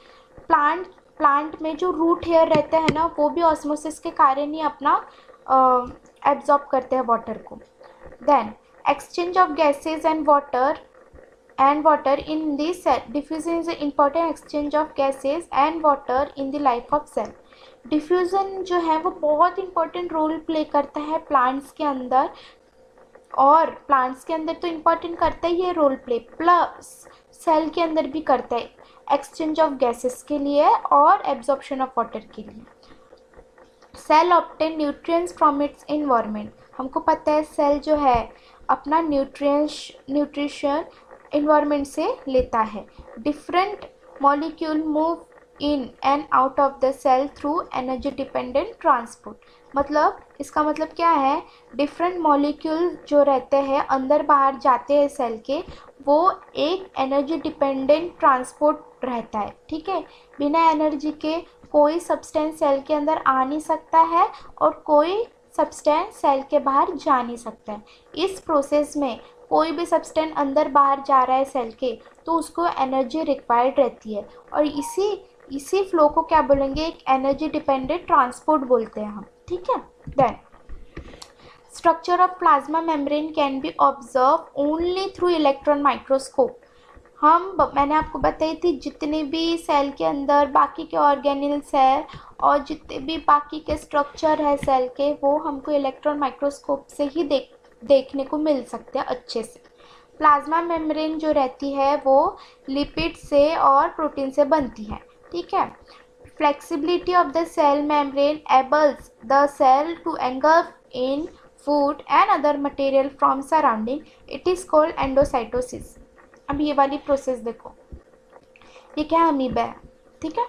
Plant में जो रूट हेयर रहते हैं ना, वो भी ऑस्मोसिस के कारण ही अपना एब्जॉर्ब करते हैं वाटर को। Then exchange of gases and water in the cell. Diffusion is an important exchange of gases and water in the life of cell. Diffusion जो है वो बहुत इंपॉर्टेंट रोल प्ले करता है प्लांट्स के अंदर, और प्लांट्स के अंदर तो इम्पॉर्टेंट करता ही है रोल प्ले, प्लस सेल के अंदर भी करता है, एक्सचेंज ऑफ गैसेस के लिए और एब्जॉर्प्शन ऑफ वाटर के लिए। Cell obtain nutrients from its environment. हमको पता है सेल जो है अपना न्यूट्रिशन इन्वायरमेंट से लेता है। Different molecule move in and out of the cell through energy dependent transport. मतलब इसका मतलब क्या है, डिफरेंट मॉलिक्यूल जो रहते हैं अंदर बाहर जाते हैं सेल के, वो एक एनर्जी डिपेंडेंट ट्रांसपोर्ट रहता है, ठीक है। बिना एनर्जी के कोई सब्सटेंस सेल के अंदर आ नहीं सकता है और कोई सब्सटेंस सेल के बाहर जा नहीं सकता है। इस प्रोसेस में कोई भी सब्सटेंस अंदर बाहर जा रहा है सेल के, तो उसको एनर्जी रिक्वायर्ड रहती है, और इसी फ्लो को क्या बोलेंगे, एक एनर्जी डिपेंडेंट ट्रांसपोर्ट बोलते हैं हम, ठीक है। Then structure of plasma membrane can be observe only through electron microscope. मैंने आपको बताई थी जितने भी सेल के अंदर बाकी के ऑर्गेनेल्स है और जितने भी बाकी के स्ट्रक्चर है सेल के, वो हमको इलेक्ट्रॉन माइक्रोस्कोप से ही देखने को मिल सकते हैं अच्छे से। प्लाज्मा मेम्ब्रेन जो रहती है वो लिपिड से और प्रोटीन से बनती है, ठीक है। Flexibility of the cell membrane enables the cell to engulf in food and other material from surrounding, it is called endocytosis. अब ये वाली प्रोसेस देखो, ये क्या है, अमीबा है, ठीक है।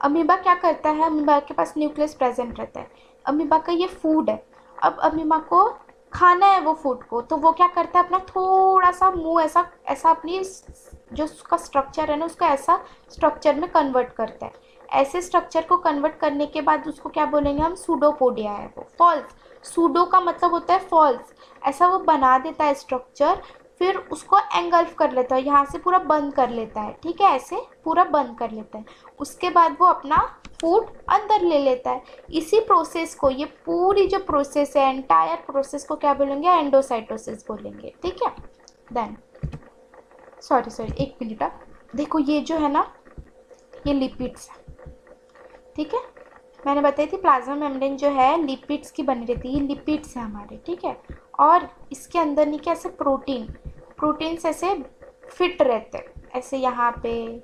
अमीबा क्या करता है, अमीबा के पास न्यूक्लियस प्रेजेंट रहता है, अमीबा का ये फूड है। अब अमीबा को खाना है वो फूड को, तो वो क्या करता है, अपना थोड़ा सा मुंह ऐसा अपनी जो उसका स्ट्रक्चर है ना, उसको ऐसा स्ट्रक्चर में कन्वर्ट करता है। ऐसे स्ट्रक्चर को कन्वर्ट करने के बाद उसको क्या बोलेंगे हम, सूडोपोडिया है वो, फॉल्स। सूडो का मतलब होता है फॉल्स, ऐसा वो बना देता है स्ट्रक्चर, फिर उसको एंगल्फ कर लेता है, यहाँ से पूरा बंद कर लेता है, ठीक है, ऐसे पूरा बंद कर लेता है। उसके बाद वो अपना फूड अंदर ले लेता है। इसी प्रोसेस को, ये पूरी जो प्रोसेस है, एंटायर प्रोसेस को क्या बोलेंगे? एंडोसाइटोसिस बोलेंगे। ठीक है। देन सॉरी एक मिनट, देखो ये जो है ना, ये लिपिड्स है। ठीक है, मैंने बताई थी प्लाज्मा मेम्ब्रेन जो है लिपिड्स की बनी रहती है। ये लिपिड्स है हमारे। ठीक है, और इसके अंदर नहीं क्या, ऐसे प्रोटीन्स ऐसे फिट रहते हैं, ऐसे यहाँ पे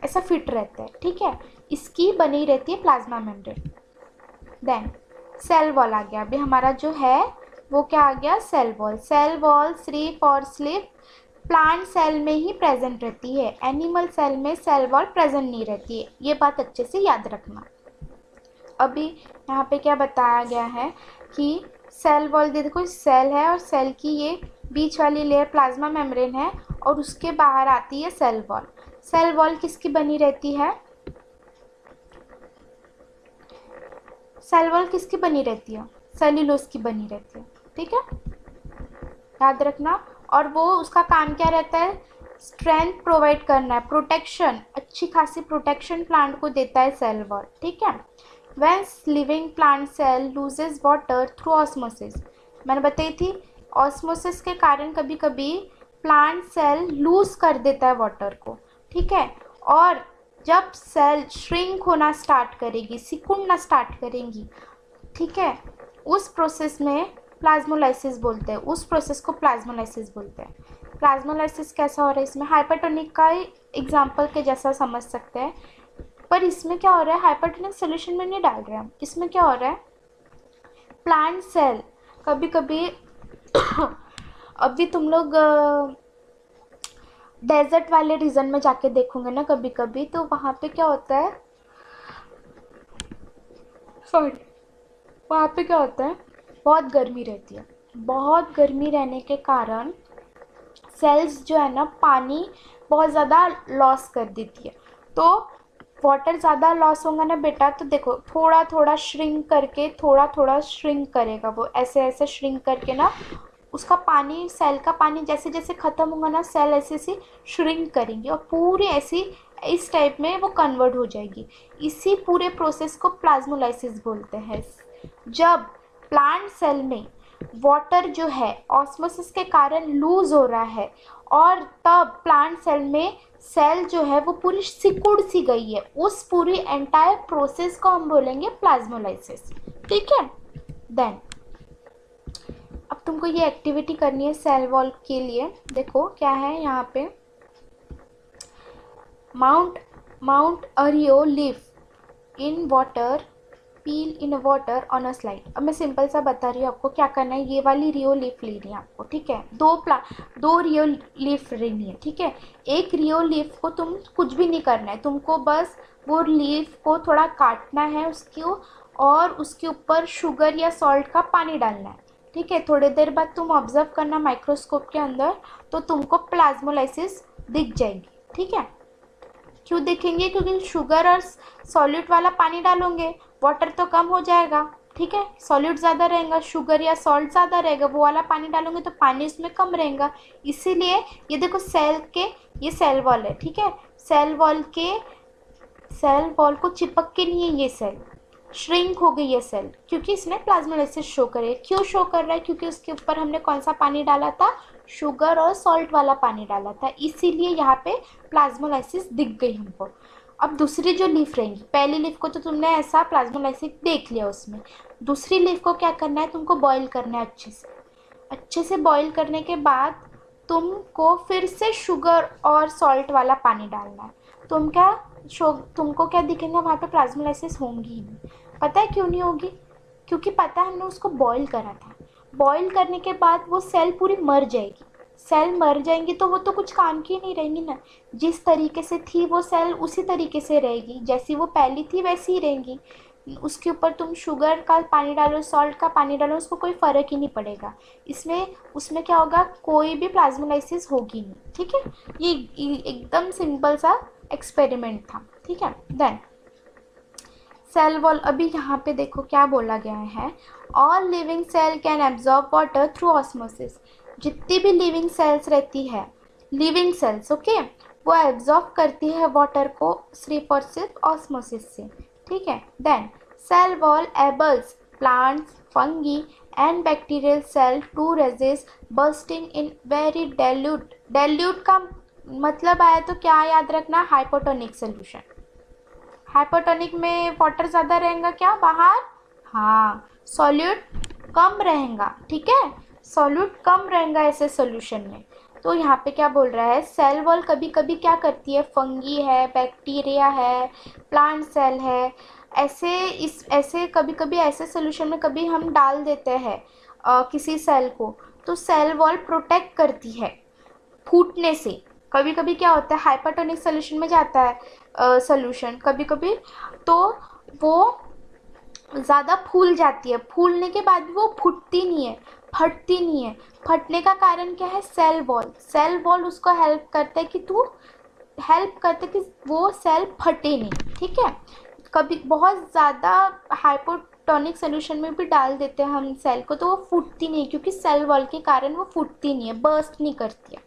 ऐसा फिट रहता है। ठीक है, इसकी बनी रहती है plasma membrane. Then cell wall आ गया। अभी हमारा जो है वो क्या आ गया? Cell wall. सेल वॉल सिर्फ और सिर्फ प्लांट सेल में ही प्रेजेंट रहती है, एनिमल सेल में सेल वॉल प्रेजेंट नहीं रहती है। ये बात अच्छे से याद रखना। अभी यहाँ पे क्या बताया गया है कि सेल वॉल, देखो सेल है और सेल की ये बीच वाली लेयर प्लाज्मा मेम्ब्रेन है और उसके बाहर आती है सेल वॉल। सेल वॉल किसकी बनी रहती है? सेल वॉल किसकी बनी रहती है? सेल्यूलोज की बनी रहती है। ठीक है, याद रखना। और वो उसका काम क्या रहता है? स्ट्रेंथ प्रोवाइड करना है, प्रोटेक्शन, अच्छी खासी प्रोटेक्शन प्लांट को देता है सेल वॉल। ठीक है। When living plant cell loses water through osmosis, मैंने बताई थी ऑस्मोसिस के कारण कभी कभी प्लांट सेल लूज कर देता है वाटर को। ठीक है, और जब सेल श्रिंक होना स्टार्ट करेगी, सिकुड़ना स्टार्ट करेंगी, ठीक है, उस प्रोसेस में प्लाज्मोलाइसिस बोलते हैं। उस प्रोसेस को प्लाज्मोलाइसिस बोलते हैं। प्लाज्मोलाइसिस कैसा हो रहा है? इसमें हाइपरटोनिक का एग्जाम्पल के जैसा समझ सकते हैं, पर इसमें क्या हो रहा है? हाइपरटोनिक सोल्यूशन में नहीं डाल रहे हैं। इसमें क्या हो रहा है? प्लांट सेल कभी कभी अभी तुम लोग डेजर्ट वाले रीजन में जाके देखोगे ना कभी कभी, तो वहाँ पे क्या होता है, वहाँ पे क्या होता है, बहुत गर्मी रहती है। बहुत गर्मी रहने के कारण सेल्स जो है ना पानी बहुत ज़्यादा लॉस कर देती है। तो वाटर ज़्यादा लॉस होगा ना बेटा, तो देखो थोड़ा थोड़ा श्रिंक करके, थोड़ा थोड़ा श्रिंक करेगा वो, ऐसे ऐसे श्रिंक करके ना उसका पानी, सेल का पानी जैसे जैसे ख़त्म होगा ना, सेल ऐसे ऐसे श्रिंक करेंगी और पूरी ऐसी इस टाइप में वो कन्वर्ट हो जाएगी। इसी पूरे प्रोसेस को प्लाज्मोलाइसिस बोलते हैं। जब प्लांट सेल में वाटर जो है ऑस्मोसिस के कारण लूज हो रहा है और तब प्लांट सेल में सेल जो है वो पूरी सिकुड़ सी गई है, उस पूरी एंटायर प्रोसेस को हम बोलेंगे प्लाज्मोलाइसिस। ठीक है। देन अब तुमको ये एक्टिविटी करनी है सेल वॉल के लिए। देखो क्या है यहाँ पे, mount a rhoeo leaf in water, peel in water on a slide. अब मैं सिंपल सा बता रही हूँ आपको क्या करना है। ये वाली रियो लीफ लेनी है आपको। ठीक है, दो रियो लीफ लेनी है। ठीक है, एक रियो लीफ को तुम कुछ भी नहीं करना है, तुमको बस वो लीफ को थोड़ा काटना है उसको, और उसके ऊपर शुगर या सॉल्ट का पानी डालना है। ठीक है, थोड़ी देर बाद तुम ऑब्जर्व करना माइक्रोस्कोप के अंदर, तो तुमको प्लाज्मोलाइसिस दिख जाएगी। ठीक है, क्यों दिखेंगे? क्योंकि शुगर और सॉल्यूट वाला पानी डालोगे, वाटर तो कम हो जाएगा। ठीक है, सॉल्यूट ज़्यादा रहेगा, शुगर या सॉल्ट ज़्यादा रहेगा, वो वाला पानी डालोगे तो पानी इसमें कम रहेगा। इसीलिए ये देखो सेल के, ये सेल वॉल है। ठीक है, सेल वॉल को चिपक के नहीं है ये सेल, श्रिंक हो गई ये सेल, क्योंकि इसने प्लाज्मोलाइसिस शो करे। क्यों शो कर रहा है? क्योंकि उसके ऊपर हमने कौन सा पानी डाला था? शुगर और सॉल्ट वाला पानी डाला था, इसीलिए यहाँ पे प्लाज्मोलाइसिस दिख गई हमको। अब दूसरी जो लीफ रहेंगी, पहली लीफ को तो तुमने ऐसा प्लाज्मोलाइसिस देख लिया उसमें, दूसरी लीफ को क्या करना है? तुमको बॉईल करना है अच्छे से बॉईल करने के बाद तुमको फिर से शुगर और सॉल्ट वाला पानी डालना है। तुमको क्या दिखेगा? वहाँ पे प्लाज्मोलाइसिस होंगी ही नहीं। पता है क्यों नहीं होगी? क्योंकि पता है हमने उसको बॉईल करा था। बॉईल करने के बाद वो सेल पूरी मर जाएगी। सेल मर जाएंगी तो वो तो कुछ काम की नहीं रहेंगी ना। जिस तरीके से थी वो सेल उसी तरीके से रहेगी, जैसी वो पहली थी वैसी ही रहेंगी। उसके ऊपर तुम शुगर का पानी डालो, सॉल्ट का पानी डालो, उसको कोई फ़र्क ही नहीं पड़ेगा। उसमें क्या होगा? कोई भी प्लाज्मोलाइसिस होगी नहीं। ठीक है, ये एकदम सिंपल सा एक्सपेरिमेंट था। ठीक है। देन सेल वॉल, अभी यहाँ पे देखो क्या बोला गया है, all living cell can absorb water through osmosis. जितनी भी लिविंग सेल्स रहती है, लिविंग सेल्स, ओके, वो एब्जॉर्ब करती है वाटर को सिर्फ और सिर्फ ऑस्मोसिस से, ठीक है। Then cell wall enables plants, fungi and bacterial cell to resist bursting in very dilute. Dilute का मतलब आया तो क्या याद रखना, हाइपोटोनिक सोल्यूशन। हाइपोटोनिक में वाटर ज़्यादा रहेगा क्या बाहर, हाँ, सॉल्यूट कम रहेगा, ठीक है, सॉल्यूट कम रहेगा ऐसे सोल्यूशन में। तो यहाँ पे क्या बोल रहा है, सेल वॉल कभी कभी क्या करती है, फंगी है, बैक्टीरिया है, प्लांट सेल है, ऐसे कभी कभी ऐसे सोल्यूशन में कभी हम डाल देते हैं किसी सेल को, तो सेल वॉल प्रोटेक्ट करती है फूटने से। कभी कभी क्या होता है, हाइपरटोनिक सोल्यूशन में जाता है सोल्यूशन कभी कभी, तो वो ज़्यादा फूल जाती है, फूलने के बाद भी वो फूटती नहीं है, फटती नहीं है। फटने का कारण क्या है, सेल वॉल। सेल वॉल उसको हेल्प करता है कि वो सेल फटे नहीं, ठीक है। कभी बहुत ज़्यादा हाइपोटोनिक सोल्यूशन में भी डाल देते हैं हम सेल को, तो वो फूटती नहीं, क्योंकि सेल वॉल के कारण वो फूटती नहीं है, बर्स्ट नहीं करती है।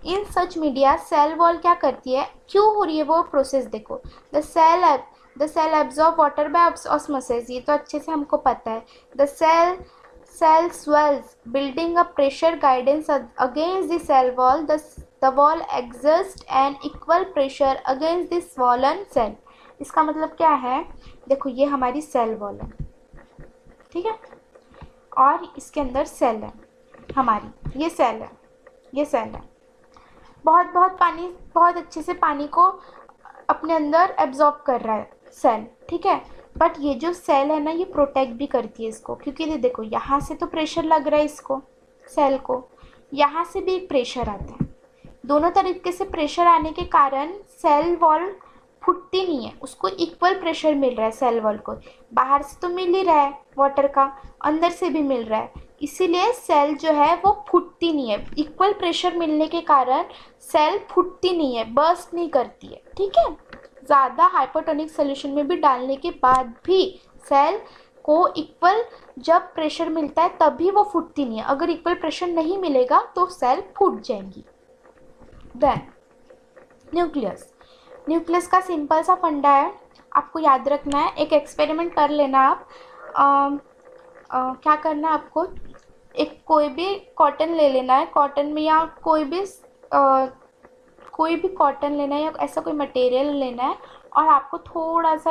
इन सच मीडिया सेल वॉल क्या करती है, क्यों हो रही है वो प्रोसेस देखो। The cell absorb water by osmosis, ये तो अच्छे से हमको पता है। The cell swells building a pressure guidance against the cell wall. The wall exerts an equal pressure against the swollen cell. इसका मतलब क्या है, देखो ये हमारी सेल वॉल है, ठीक है, और इसके अंदर सेल है हमारी, ये सेल है, बहुत पानी, बहुत अच्छे से पानी को अपने अंदर एब्जॉर्ब कर रहा है सेल, ठीक है। बट ये जो सेल है ना, ये प्रोटेक्ट भी करती है इसको, क्योंकि ये देखो यहाँ से तो प्रेशर लग रहा है इसको, सेल को, यहाँ से भी एक प्रेशर आता है। दोनों तरीके से प्रेशर आने के कारण सेल वॉल फूटती नहीं है, उसको इक्वल प्रेशर मिल रहा है सेल वॉल को। बाहर से तो मिल ही रहा है वाटर का, अंदर से भी मिल रहा है, इसीलिए सेल जो है वो फूटती नहीं है। इक्वल प्रेशर मिलने के कारण सेल फूटती नहीं है, बर्स्ट नहीं करती है, ठीक है। ज़्यादा हाइपोटोनिक सोल्यूशन में भी डालने के बाद भी सेल को इक्वल जब प्रेशर मिलता है तभी वो फूटती नहीं है। अगर इक्वल प्रेशर नहीं मिलेगा तो सेल फूट जाएंगी। देन न्यूक्लियस का सिंपल सा फंडा है, आपको याद रखना है। एक एक्सपेरिमेंट कर लेना आप। क्या करना है आपको, एक कोई भी कॉटन ले लेना है, कॉटन में या कोई भी कॉटन लेना है या ऐसा कोई मटेरियल लेना है, और आपको थोड़ा सा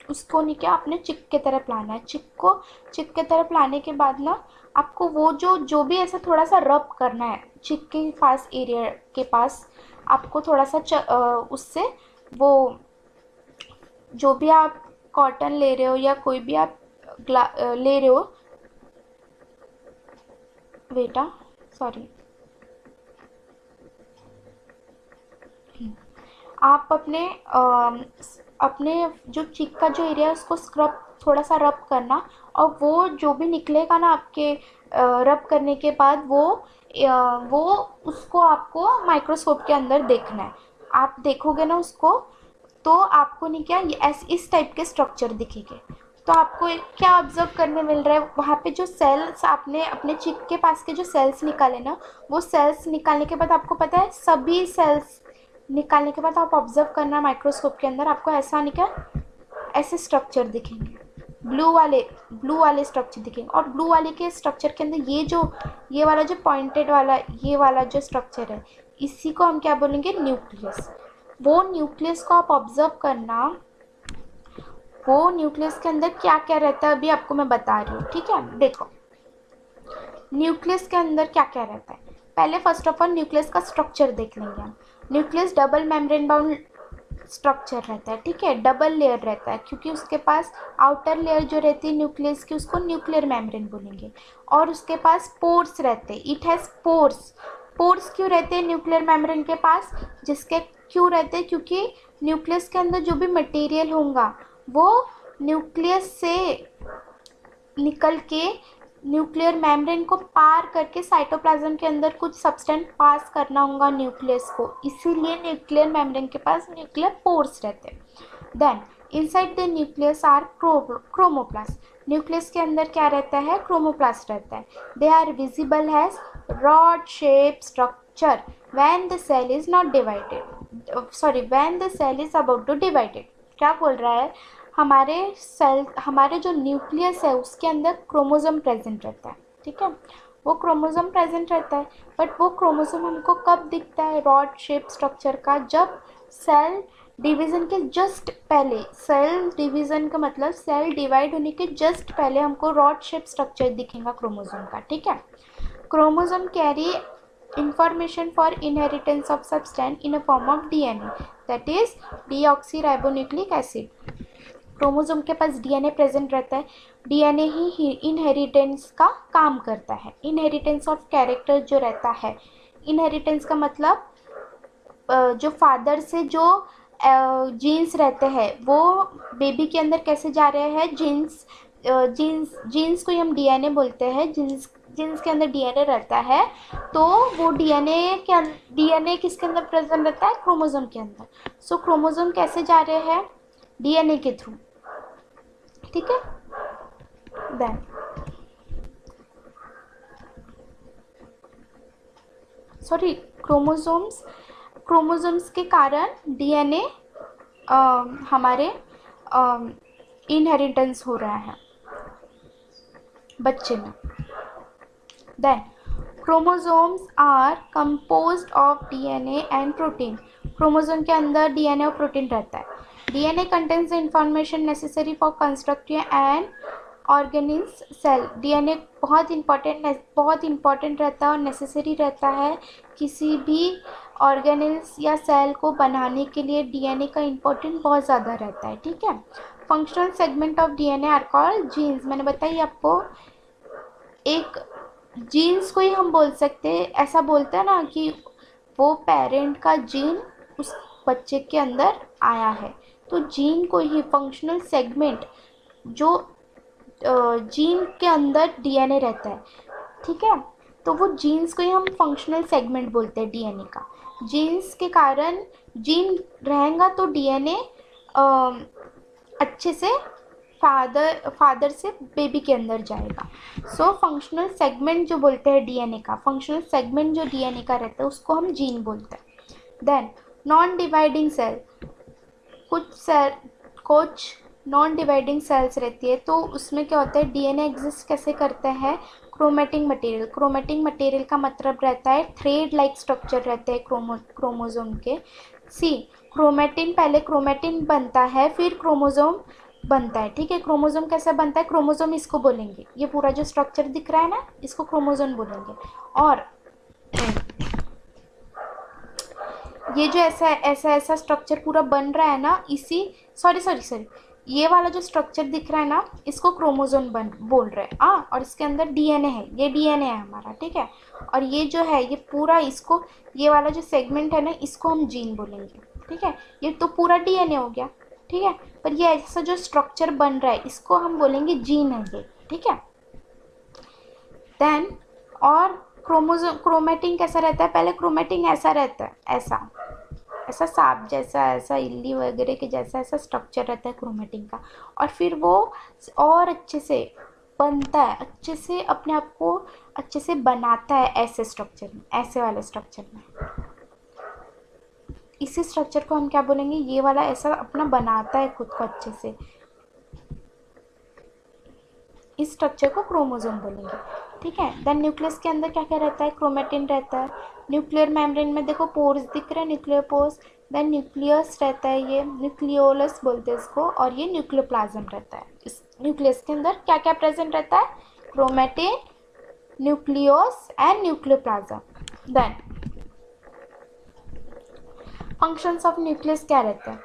उसको अपने चिक के तरफ लाना है। चिक के तरफ लाने के बाद ना आपको वो जो भी ऐसा थोड़ा सा रब करना है चिक के पास, एरिया के पास आपको थोड़ा सा उससे वो जो भी आप कॉटन ले रहे हो या कोई भी आप ले रहे हो, बेटा सॉरी, आप अपने जो चिक का जो एरिया है उसको थोड़ा सा रब करना, और वो जो भी निकलेगा ना आपके रब करने के बाद वो उसको आपको माइक्रोस्कोप के अंदर देखना है। आप देखोगे ना उसको, तो आपको इस टाइप के स्ट्रक्चर दिखेंगे। तो आपको क्या ऑब्जर्व करने मिल रहा है, वहाँ पे जो सेल्स आपने अपने चिक के पास के जो सेल्स निकाले ना, वो सेल्स निकालने के बाद आपको पता है, सभी सेल्स निकालने के बाद आप ऑब्जर्व करना माइक्रोस्कोप के अंदर, आपको ऐसे स्ट्रक्चर दिखेंगे, ब्लू वाले स्ट्रक्चर दिखेंगे। और ब्लू वाले के स्ट्रक्चर के अंदर ये वाला जो पॉइंटेड वाला ये वाला जो स्ट्रक्चर है, इसी को हम क्या बोलेंगे, न्यूक्लियस। वो न्यूक्लियस को आप ऑब्जर्व करना, वो न्यूक्लियस के अंदर क्या क्या रहता है अभी आपको मैं बता रही हूँ, ठीक है। देखो न्यूक्लियस के अंदर क्या क्या रहता है, पहले फर्स्ट ऑफ ऑल न्यूक्लियस का स्ट्रक्चर देख लेंगे हम। Nucleus double membrane bound structure रहता है, ठीक है, डबल लेयर रहता है, क्योंकि उसके पास आउटर लेयर जो रहती है न्यूक्लियस की उसको न्यूक्लियर मेम्ब्रेन बोलेंगे, और उसके पास पोर्स रहते हैं, इट हैज़ पोर्स क्यों रहते हैं न्यूक्लियर मेम्ब्रेन के पास, क्यों रहते हैं, क्योंकि न्यूक्लियस के अंदर जो भी मटेरियल होगा वो न्यूक्लियस से निकल के न्यूक्लियर मेम्ब्रेन को पार करके साइटोप्लाज्म के अंदर कुछ सब्सटेंस पास करना होगा न्यूक्लियस को, इसीलिए न्यूक्लियर मेम्ब्रेन के पास न्यूक्लियर पोर्स रहते हैं। Then inside the nucleus are chromoplast. Nucleus के अंदर क्या रहता है, क्रोमोप्लास्ट रहता है। They are visible as rod shape structure when the cell is not divided. Sorry when the cell is about to divided, क्या बोल रहा है, हमारे जो न्यूक्लियस है उसके अंदर क्रोमोसोम प्रेजेंट रहता है, ठीक है, वो क्रोमोसोम प्रेजेंट रहता है, बट वो क्रोमोसोम हमको कब दिखता है रॉड शेप स्ट्रक्चर का, जब सेल डिवीज़न के जस्ट पहले, सेल डिवीज़न का मतलब सेल डिवाइड होने के जस्ट पहले हमको रॉड शेप स्ट्रक्चर दिखेगा क्रोमोसोम का, ठीक है। Chromosome carry information for inheritance of substance in a form of DNA, that is deoxyribonucleic acid। Chromosome के पास डीएनए प्रेजेंट रहता है, डीएनए ही इनहेरिटेंस का काम करता है, इनहेरिटेंस ऑफ कैरेक्टर जो रहता है, इनहेरिटेंस का मतलब जो फादर से जो जीन्स रहते हैं वो बेबी के अंदर कैसे जा रहे हैं, जीन्स को ही हम डीएनए बोलते हैं, जीन्स के अंदर डीएनए रहता है, तो वो डीएनए किसके अंदर प्रेजेंट रहता है, क्रोमोसोम के अंदर। सो क्रोमोसोम कैसे जा रहे हैं, डीएनए के थ्रू, ठीक है। देन सॉरी क्रोमोसोम्स के कारण डीएनए हमारे इनहेरिटेंस हो रहा है बच्चे में। Then chromosomes are composed of DNA and protein, chromosome के अंदर डीएनए और प्रोटीन रहता है। DNA contains the information necessary for constructing and organise cell, DNA बहुत इंपॉर्टेंट रहता है और नेसेसरी रहता है किसी भी ऑर्गेनिल्स या सेल को बनाने के लिए, डीएनए का इम्पोर्टेंट बहुत ज़्यादा रहता है, ठीक है। Functional segment of DNA are called genes, मैंने बताई आपको, एक जीन्स को ही हम बोल सकते हैं, ऐसा बोलते हैं ना कि वो पेरेंट का जीन उस बच्चे के अंदर आया है, तो जीन को ही फंक्शनल सेगमेंट, जो जीन के अंदर डीएनए रहता है, ठीक है, तो वो जीन्स को ही हम फंक्शनल सेगमेंट बोलते हैं डीएनए का। जीन्स के कारण जीन रहेगा तो डीएनए अच्छे से फादर से बेबी के अंदर जाएगा। सो फंक्शनल सेगमेंट जो बोलते हैं डीएनए का, फंक्शनल सेगमेंट जो डीएनए का रहता है उसको हम जीन बोलते हैं। देन नॉन डिवाइडिंग सेल, कुछ नॉन डिवाइडिंग सेल्स रहती है, तो उसमें क्या होता है, डीएनए एग्जिस्ट कैसे करते हैं, क्रोमेटिन मटेरियल का मतलब रहता है थ्रेड लाइक स्ट्रक्चर रहते हैं क्रोमोसोम के। पहले क्रोमेटिन बनता है फिर क्रोमोसोम बनता है, ठीक है। क्रोमोसोम कैसे बनता है, क्रोमोसोम इसको बोलेंगे, ये पूरा जो स्ट्रक्चर दिख रहा है ना इसको क्रोमोसोम बोलेंगे। और ये जो ऐसा स्ट्रक्चर पूरा बन रहा है ना, इसी सॉरी ये वाला जो स्ट्रक्चर दिख रहा है ना इसको क्रोमोसोम बोल रहे हैं, और इसके अंदर डीएनए है, ये डीएनए है हमारा, ठीक है। और ये जो है ये पूरा, इसको ये वाला जो सेगमेंट है ना इसको हम जीन बोलेंगे, ठीक है। ये तो पूरा डीएनए हो गया, ठीक है, पर ये ऐसा जो स्ट्रक्चर बन रहा है इसको हम बोलेंगे जीन है ये, ठीक है। देन और क्रोमेटिन कैसा रहता है, पहले क्रोमेटिन ऐसा रहता है, ऐसा सांप जैसा, ऐसा इल्ली वगैरह के जैसा ऐसा स्ट्रक्चर रहता है क्रोमेटिन का, और फिर वो और अच्छे से बनता है, अच्छे से अपने आप को अच्छे से बनाता है ऐसे स्ट्रक्चर में, ऐसे वाले स्ट्रक्चर में। इसी स्ट्रक्चर को हम क्या बोलेंगे, ये वाला ऐसा अपना बनाता है खुद को अच्छे से, इस स्ट्रक्चर को क्रोमोसोम बोलेंगे, ठीक है। देन न्यूक्लियस के अंदर क्या क्या रहता है, क्रोमेटिन रहता है। न्यूक्लियर मेम्ब्रेन में देखो पोर्स दिख रहे हैं, न्यूक्लियर पोर्स। देन न्यूक्लियस रहता है, ये न्यूक्लियोलस बोलते हैं इसको, और ये न्यूक्लियोप्लाज्म रहता है। इस न्यूक्लियस के अंदर क्या क्या प्रेजेंट रहता है, chromatin, nucleolus and nucleoplasm. Then functions of nucleus क्या रहता है,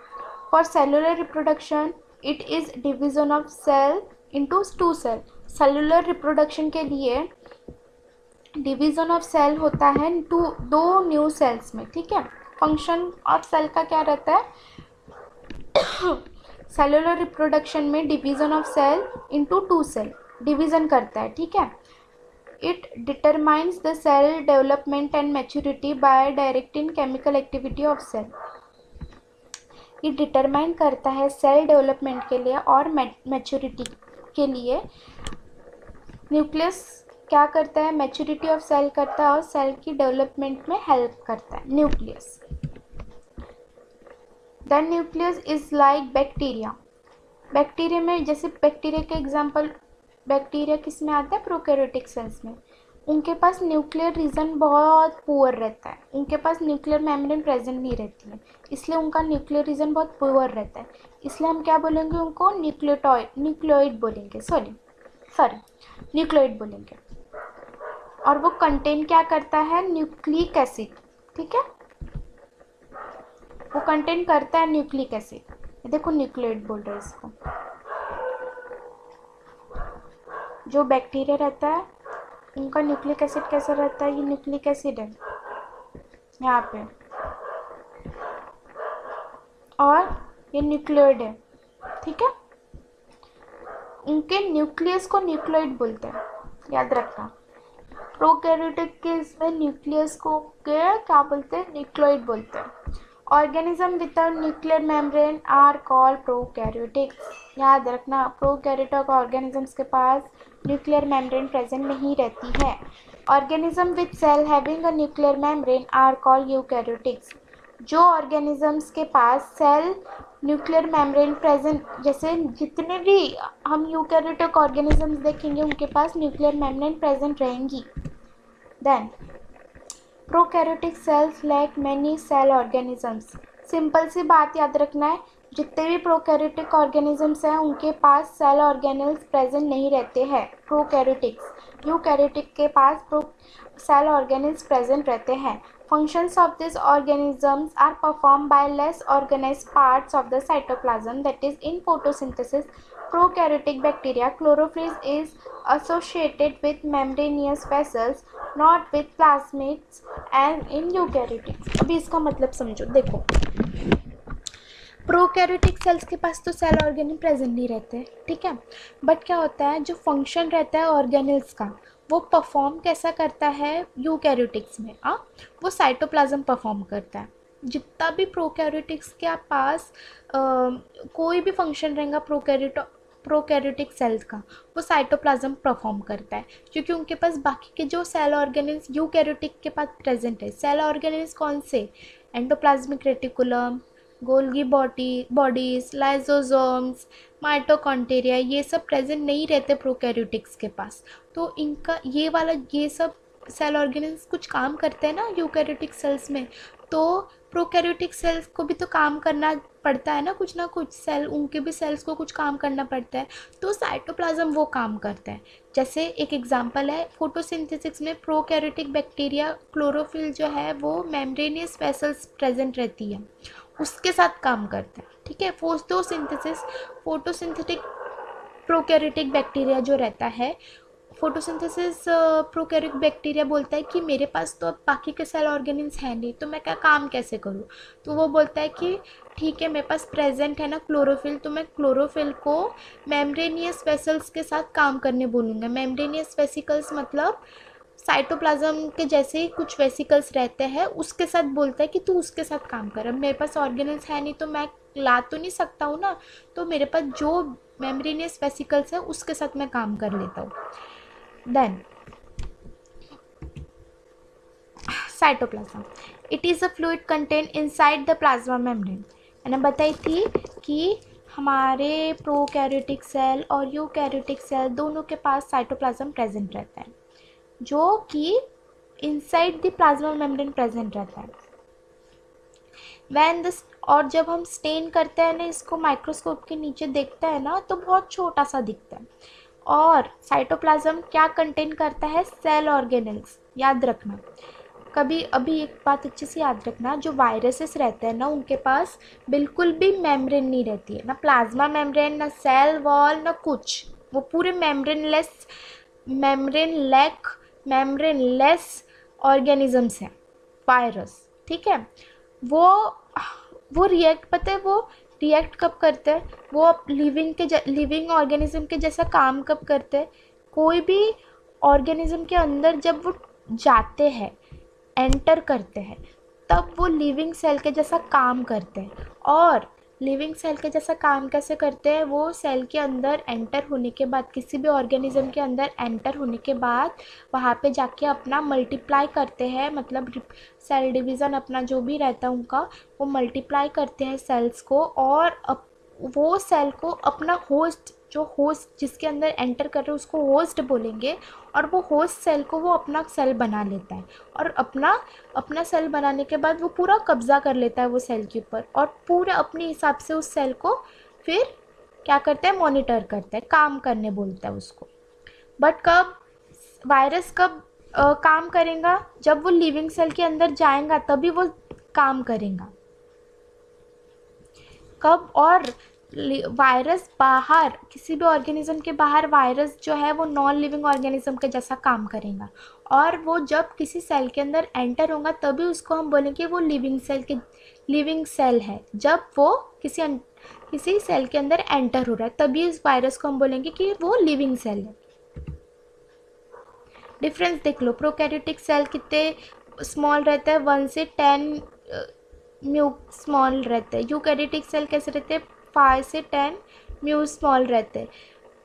for cellular reproduction it is division of cell into two cell. Cellular reproduction के लिए डिवीजन ऑफ सेल होता है दो न्यू सेल्स में, ठीक है। फंक्शन ऑफ सेल का क्या रहता है, सेलुलर रिप्रोडक्शन में division of cell into two cell, division करता है, ठीक है। It determines the cell development and maturity by directing chemical activity of cell. ये डिटरमाइन करता है सेल डेवलपमेंट के लिए और मैच्योरिटी के लिए। न्यूक्लियस क्या करता है, मैच्योरिटी ऑफ सेल करता है और सेल की डेवलपमेंट में हेल्प करता है nucleus. The nucleus is like bacteria. Bacteria में, जैसे बैक्टीरिया के एग्जांपल, बैक्टीरिया किस में आता है? प्रोकैरियोटिक सेल्स में। उनके पास न्यूक्लियर रीजन बहुत पुअर रहता है, उनके पास न्यूक्लियर मेम्ब्रेन प्रेजेंट नहीं रहती है, इसलिए उनका न्यूक्लियर रीजन बहुत पुअर रहता है। इसलिए हम क्या बोलेंगे? उनको न्यूक्लियोइड बोलेंगे, सॉरी न्यूक्लियोइड बोलेंगे। और वो कंटेन क्या करता है? Nucleic acid. ठीक है, वो कंटेन करता है न्यूक्लिक एसिड। देखो न्यूक्लियोइड बोल रहे हैं इसको। जो बैक्टीरिया रहता है उनका न्यूक्लिक एसिड कैसा रहता है? ये न्यूक्लिक एसिड है यहाँ पे, और ये न्यूक्लियोइड है। ठीक है, उनके न्यूक्लियस को न्यूक्लियोइड बोलते हैं, याद रखना। प्रोकैरियोटिक के इसमें न्यूक्लियस को क्या बोलते हैं? न्यूक्लियोइड बोलते हैं। Organism without nuclear membrane are called prokaryotics. याद रखना, प्रोकैरियोटिक ऑर्गेनिजम्स के पास न्यूक्लियर मेम्ब्रेन प्रेजेंट नहीं रहती है। Organism with cell having a nuclear membrane are called eukaryotics. जो ऑर्गेनिजम्स के पास सेल न्यूक्लियर मेम्ब्रेन प्रेजेंट, जैसे जितने भी हम यूकैरियोटिक ऑर्गेनिजम्स देखेंगे उनके पास न्यूक्लियर मेम्ब्रेन प्रेजेंट रहेंगी। Then prokaryotic cells lack many cell organisms. Simple सी बात याद रखना है, जितने भी प्रोकैरियोटिक ऑर्गेनिजम्स हैं उनके पास सेल ऑर्गेनल्स प्रेजेंट नहीं रहते हैं। प्रोकैरियोटिक्स, यूकैरियोटिक के पास सेल ऑर्गेनल्स प्रेजेंट रहते हैं। Functions of these organisms are performed by less organized parts of the cytoplasm, that is in photosynthesis. Prokaryotic bacteria chlorophyll is associated with membranous vessels, not with plasmids, and in eukaryotics। अभी इसका मतलब समझो। देखो, prokaryotic cells के पास तो cell organelle present नहीं रहते, ठीक है, बट क्या होता है, जो फंक्शन रहता है ऑर्गेनल्स का वो परफॉर्म कैसा करता है यूकैरियोटिक्स में? वो साइटोप्लाज्म परफॉर्म करता है। जितना भी प्रोकैरियोटिक्स के पास कोई भी फंक्शन रहेगा प्रोकैरियोटिक सेल्स का, वो साइटोप्लाज्म परफॉर्म करता है, क्योंकि उनके पास बाकी के जो सेल ऑर्गेनल्स यूकैरियोटिक के पास प्रेजेंट है। सेल ऑर्गेनल्स कौन से? Endoplasmic reticulum, Golgi bodies, lysosomes, mitochondria, ये सब प्रेजेंट नहीं रहते प्रोकैरियोटिक्स के पास। तो इनका ये सब सेल ऑर्गेनल्स कुछ काम करते हैं ना यूकैरियोटिक सेल्स में, तो प्रोकैरियोटिक सेल्स को भी तो काम करना पड़ता है ना कुछ सेल, उनके भी सेल्स को कुछ काम करना पड़ता है, तो साइटोप्लाज्म वो काम करता है। जैसे एक एग्जांपल है, फोटोसिंथेसिस में प्रोकैरियोटिक बैक्टीरिया क्लोरोफिल जो है वो मेम्ब्रेनियस वेसल्स प्रेजेंट रहती है, उसके साथ काम करता है। ठीक है, फोटोसिंथेटिक प्रोकैरियोटिक बैक्टीरिया जो रहता है, फोटोसिंथेसिस प्रोकैरियोटिक बैक्टीरिया बोलता है कि मेरे पास तो अब बाकी के सेल ऑर्गेनिल्स हैं नहीं, तो मैं क्या काम कैसे करूँ? तो वो बोलता है कि ठीक है, मेरे पास प्रेजेंट है ना क्लोरोफिल, तो मैं क्लोरोफिल को मेम्ब्रेनियस वेसल्स के साथ काम करने बोलूँगा। मेम्ब्रेनियस वेसिकल्स मतलब साइटोप्लाज्म के जैसे ही कुछ वेसिकल्स रहते हैं, उसके साथ बोलता है कि तू उसके साथ काम कर। अब मेरे पास ऑर्गेनल्स है नहीं तो मैं ला तो नहीं सकता हूँ ना, तो मेरे पास जो मेम्ब्रेनियस वेसिकल्स है उसके साथ मैं काम कर लेता हूँ। Then cytoplasm, it is a fluid contain inside the plasma membrane. मैंने बताई थी कि हमारे प्रोकैरियोटिक सेल और यूकैरियोटिक सेल दोनों के पास साइटोप्लाज्म प्रेजेंट रहता है, जो कि inside the plasma membrane present रहता है। और जब हम स्टेन करते हैं ना, इसको माइक्रोस्कोप के नीचे देखते हैं ना, तो बहुत छोटा सा दिखता है। और साइटोप्लाज्म क्या कंटेन करता है? Cell organelles. याद रखना, कभी अभी एक बात अच्छे से याद रखना, जो वायरसेस रहते हैं ना उनके पास बिल्कुल भी मेम्ब्रेन नहीं रहती है, ना प्लाज्मा मेम्ब्रेन, ना सेल वॉल, ना कुछ, वो पूरे मेम्ब्रेनलेस ऑर्गेनिजम्स हैं वायरस। ठीक है, वो रिएक्ट, पता है वो रिएक्ट कब करते हैं? वो लिविंग ऑर्गेनिज्म के जैसा काम कब करते हैं? कोई भी ऑर्गेनिज्म के अंदर जब वो जाते हैं, एंटर करते हैं, तब वो लिविंग सेल के जैसा काम करते हैं। और लिविंग सेल के जैसा काम कैसे करते हैं, वो सेल के अंदर एंटर होने के बाद, किसी भी ऑर्गेनिज्म के अंदर एंटर होने के बाद वहाँ पे जाके अपना मल्टीप्लाई करते हैं, मतलब सेल डिवीज़न अपना जो भी रहता है उनका, वो मल्टीप्लाई करते हैं सेल्स को, और वो सेल को अपना होस्ट, जो होस्ट जिसके अंदर एंटर कर रहे हैं उसको होस्ट बोलेंगे, और वो होस्ट सेल को वो अपना सेल बना लेता है, और अपना सेल बनाने के बाद वो पूरा कब्जा कर लेता है वो सेल के ऊपर, और पूरे अपने हिसाब से उस सेल को फिर क्या करता है, मॉनिटर करता है, काम करने बोलता है उसको। बट कब वायरस काम करेगा, जब वो लिविंग सेल के अंदर जाएगा तभी वो काम करेगा। कब? और वायरस बाहर, किसी भी ऑर्गेनिज्म के बाहर वायरस जो है वो नॉन लिविंग ऑर्गेनिज्म के जैसा काम करेगा, और वो जब किसी सेल के अंदर एंटर होगा तभी उसको हम बोलेंगे वो लिविंग सेल है। जब वो किसी सेल के अंदर एंटर हो रहा है तभी इस वायरस को हम बोलेंगे कि वो लिविंग सेल है। डिफरेंस देख लो, प्रोकैरियोटिक सेल कितने स्मॉल रहता है, 1 से 10 म्यू स्मॉल रहते हैं। यूकैरियोटिक सेल कैसे रहते हैं, 5 से 10 म्यू स्मॉल रहते हैं।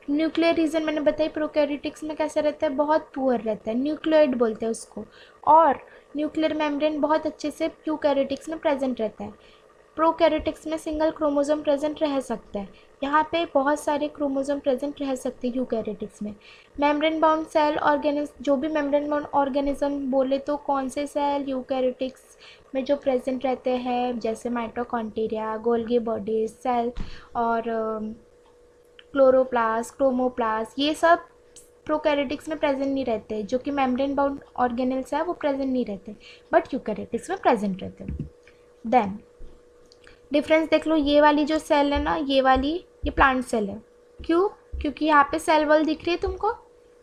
न्यूक्लियर रीजन मैंने बताई प्रोकैरियोटिक्स में कैसे रहता है, बहुत पुअर रहता है, न्यूक्लियोइड बोलते हैं उसको, और न्यूक्लियर मेम्ब्रेन बहुत अच्छे से यूकैरियोटिक्स में प्रेजेंट रहता है। प्रोकैरियोटिक्स में सिंगल क्रोमोसोम प्रेजेंट रह सकता है, यहाँ पे बहुत सारे क्रोमोसोम प्रेजेंट रह सकते हैं यूकैरियोटिक्स में। मेम्ब्रेन बाउंड सेल ऑर्गेनिज्म, जो भी मेम्ब्रेन बाउंड ऑर्गेनिज्म बोले तो कौन से सेल यूकैरियोटिक्स में जो प्रेजेंट रहते हैं, जैसे माइटोकॉन्ड्रिया, गोल्गी बॉडीज सेल, और क्लोरोप्लास्ट, क्रोमोप्लास्ट, ये सब प्रोकैरियोटिक्स में प्रेजेंट नहीं रहते, जो कि मेम्ब्रेन बाउंड ऑर्गेनेल्स है वो प्रेजेंट नहीं रहते, बट यूकैरियोटिक्स में प्रेजेंट रहते हैं। देन डिफरेंस देख लो, ये वाली जो सेल है ना, ये वाली, ये प्लांट सेल है। क्यों? क्योंकि यहाँ पे सेल वॉल दिख रही है तुमको,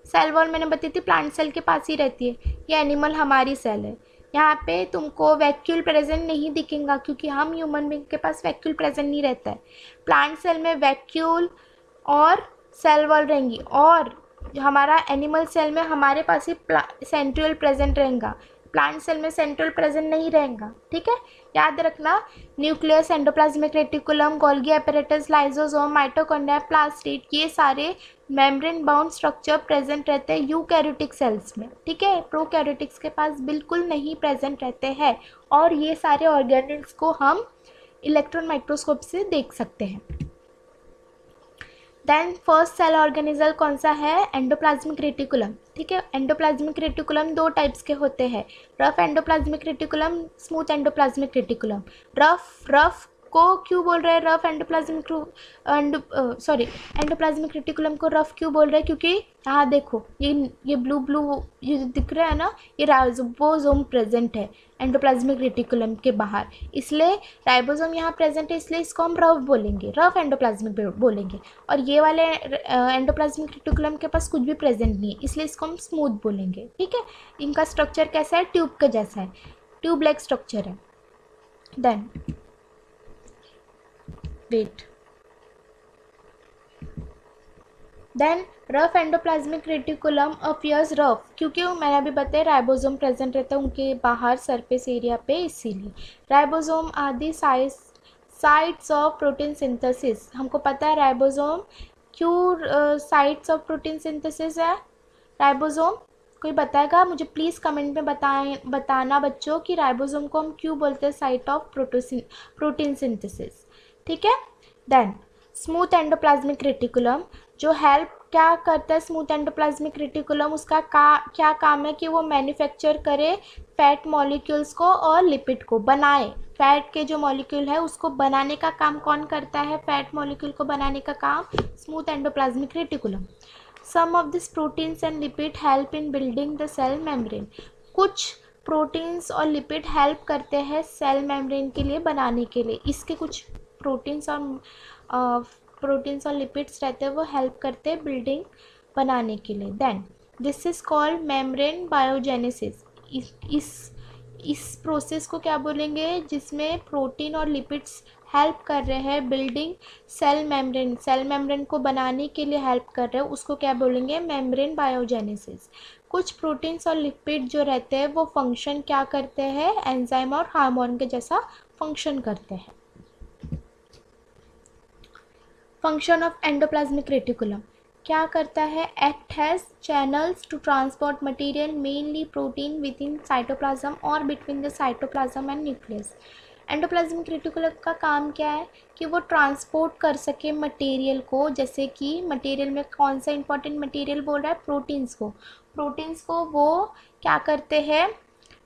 सेल वॉल मैंने बताई थी प्लांट सेल के पास ही रहती है। ये एनिमल हमारी सेल है, यहाँ पे तुमको वैक्यूल प्रेजेंट नहीं दिखेगा, क्योंकि हम ह्यूमन बींग के पास वैक्यूल प्रेजेंट नहीं रहता है। प्लांट सेल में वैक्यूल और सेल वॉल रहेंगी, और हमारा एनिमल सेल में हमारे पास ही सेंट्रियोल प्रेजेंट रहेगा, प्लांट सेल में सेंट्रियोल प्रेजेंट नहीं रहेगा। ठीक है, याद रखना, nucleus, endoplasmic reticulum, Golgi apparatus, lysosome, mitochondria, plastid, ये सारे मेम्ब्रेन बाउंड स्ट्रक्चर प्रेजेंट रहते हैं यूकैरियोटिक सेल्स में। ठीक है, प्रोकैरियोटिक्स के पास बिल्कुल नहीं प्रेजेंट रहते हैं, और ये सारे ऑर्गेनिल्स को हम इलेक्ट्रॉन माइक्रोस्कोप से देख सकते हैं। देन फर्स्ट सेल ऑर्गेनिज्म कौन सा है, एंडोप्लाज्मिक रेटिकुलम। ठीक है, एंडोप्लाज्मिक रेटिकुलम 2 टाइप्स के होते हैं, rough endoplasmic reticulum, smooth endoplasmic reticulum. Rough को क्यों बोल रहे हैं रफ एंडोप्लाज्मिक, एंडोप्लाज्मिक रेटिकुलम को रफ क्यों बोल रहे हैं, क्योंकि यहाँ देखो ये ब्लू ये दिख रहा है ना, ये राइबोसोम प्रेजेंट है एंडोप्लाज्मिक रेटिकुलम के बाहर, इसलिए राइबोसोम यहाँ प्रेजेंट है, इसलिए इसको हम रफ बोलेंगे, रफ एंडोप्लाज्मिक बोलेंगे। और ये वाले एंडोप्लाज्मिक रेटिकुलम के पास कुछ भी प्रेजेंट नहीं है, इसलिए इसको हम स्मूथ बोलेंगे। ठीक है, इनका स्ट्रक्चर कैसा है, ट्यूब के जैसा है, ट्यूब लाइक स्ट्रक्चर है। Then wait, then rough endoplasmic reticulum appears rough, क्योंकि मैंने अभी बताया राइबोसोम प्रेजेंट रहता है उनके बाहर सरफेस एरिया पे, इसीलिए। राइबोसोम आदि साइट्स ऑफ प्रोटीन सिंथेसिस, हमको पता है राइबोसोम क्यों साइट्स ऑफ प्रोटीन सिंथेसिस है। राइबोसोम कोई बताएगा मुझे प्लीज़ कमेंट में बताना बच्चों कि राइबोसोम को हम क्यों बोलते हैं साइट ऑफ प्रोटीन सिंथेसिस। ठीक है, देन स्मूथ एंडोप्लाज्मिक रेटिकुलम जो हेल्प क्या करता है, स्मूथ एंडोप्लाज्मिक रेटिकुलम उसका क्या काम है कि वो मैन्युफैक्चर करे फैट मॉलिक्यूल्स को और लिपिड को बनाए। फैट के जो मॉलिक्यूल है उसको बनाने का काम कौन करता है, फैट मॉलिक्यूल को बनाने का काम smooth endoplasmic reticulum. Some of this proteins and lipid help in building the cell membrane, कुछ प्रोटीन्स और लिपिड हेल्प करते हैं सेल मेम्ब्रेन के लिए बनाने के लिए, इसके कुछ प्रोटीन्स और लिपिड्स रहते हैं वो हेल्प करते हैं बिल्डिंग बनाने के लिए। Then this is called membrane biogenesis, इस प्रोसेस को क्या बोलेंगे, जिसमें प्रोटीन और लिपिड्स हेल्प कर रहे हैं बिल्डिंग सेल मेम्ब्रेन को बनाने के लिए हेल्प कर रहे हैं, उसको क्या बोलेंगे, मेम्ब्रेन बायोजेनेसिस। कुछ प्रोटीन्स और लिपिड जो रहते हैं वो फंक्शन क्या करते हैं, एंजाइम और हार्मोन के जैसा फंक्शन करते हैं। फंक्शन ऑफ एंडोप्लाज्मिक रेटिकुलम क्या करता है? Act has channels to transport material mainly protein within cytoplasm और between the cytoplasm and nucleus. Endoplasmic reticulum का काम क्या है कि वो ट्रांसपोर्ट कर सके मटेरियल को, जैसे कि मटेरियल में कौन सा इंपॉर्टेंट मटेरियल बोल रहा है? प्रोटीन्स को वो क्या करते हैं?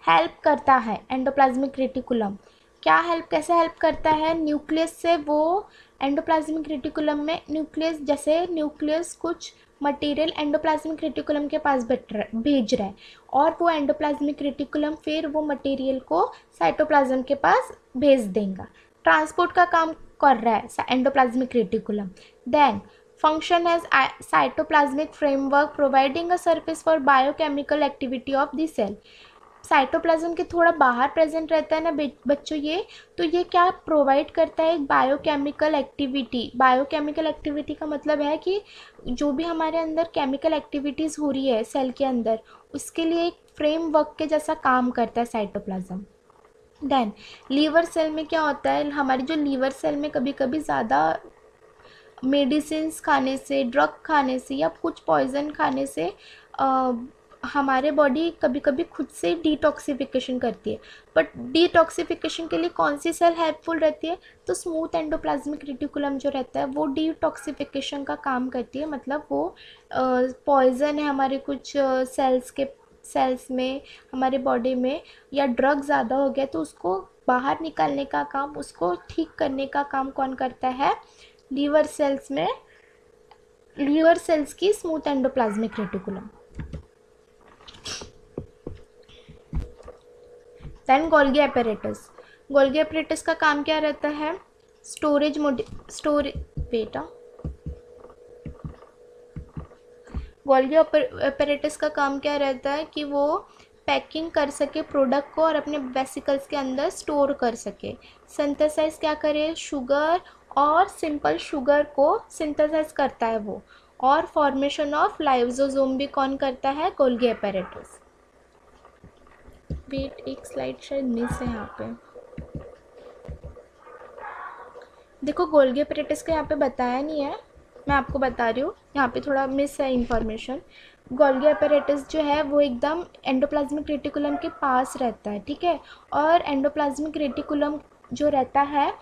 हेल्प करता है एंडोप्लाज्मिक रेटिकुलम। कैसे हेल्प करता है? न्यूक्लियस से वो एंडोप्लाज्मिक रेटिकुलम में न्यूक्लियस कुछ मटेरियल एंडोप्लाज्मिक रेटिकुलम के पास भेज रहा है और वो एंडोप्लाज्मिक रेटिकुलम फिर वो मटेरियल को साइटोप्लाज्म के पास भेज देगा। ट्रांसपोर्ट का काम कर रहा है endoplasmic reticulum. Then function as cytoplasmic framework providing a surface for biochemical activity of the cell। Cytoplasm के थोड़ा बाहर प्रेजेंट रहता है ना बच्चों ये, तो ये क्या प्रोवाइड करता है? एक बायोकेमिकल एक्टिविटी का मतलब है कि जो भी हमारे अंदर केमिकल एक्टिविटीज़ हो रही है सेल के अंदर, उसके लिए एक फ्रेमवर्क के जैसा काम करता है साइटोप्लाज्म। देन लीवर सेल में क्या होता है? हमारी जो लीवर सेल में कभी कभी ज़्यादा मेडिसिन खाने से, ड्रग खाने से या कुछ पॉइजन खाने से हमारे बॉडी कभी कभी खुद से डिटॉक्सिफिकेशन करती है। बट डिटॉक्सिफिकेशन के लिए कौन सी सेल हेल्पफुल रहती है? तो स्मूथ एंडोप्लाज्मिक रेटिकुलम जो रहता है वो डिटॉक्सिफिकेशन का काम करती है। मतलब वो पॉइजन है हमारे कुछ सेल्स में, हमारे बॉडी में, या ड्रग ज़्यादा हो गया तो उसको बाहर निकालने का काम, उसको ठीक करने का काम कौन करता है? लीवर सेल्स की smooth endoplasmic reticulum. Then Golgi apparatus का काम क्या रहता है? गोल्गी एपेरेटस का काम क्या रहता है कि वो पैकिंग कर सके प्रोडक्ट को और अपने वेसिकल्स के अंदर स्टोर कर सके। सिंथेसाइज क्या करे? शुगर और सिंपल शुगर को सिंथेसाइज करता है वो, और फॉर्मेशन ऑफ लाइसोसोम भी कौन करता है? Golgi apparatus. वेट, एक स्लाइड शायद मिस है यहाँ पे। देखो गोल्गी एपेरेटस का यहाँ पे बताया नहीं है, मैं आपको बता रही हूँ, यहाँ पे थोड़ा मिस है इंफॉर्मेशन। गोल्गी एपेरेटस जो है वो एकदम एंडोप्लाज्मिक रेटिकुलम के पास रहता है, ठीक है। और एंडोप्लाज्मिक रेटिकुलम जो रहता है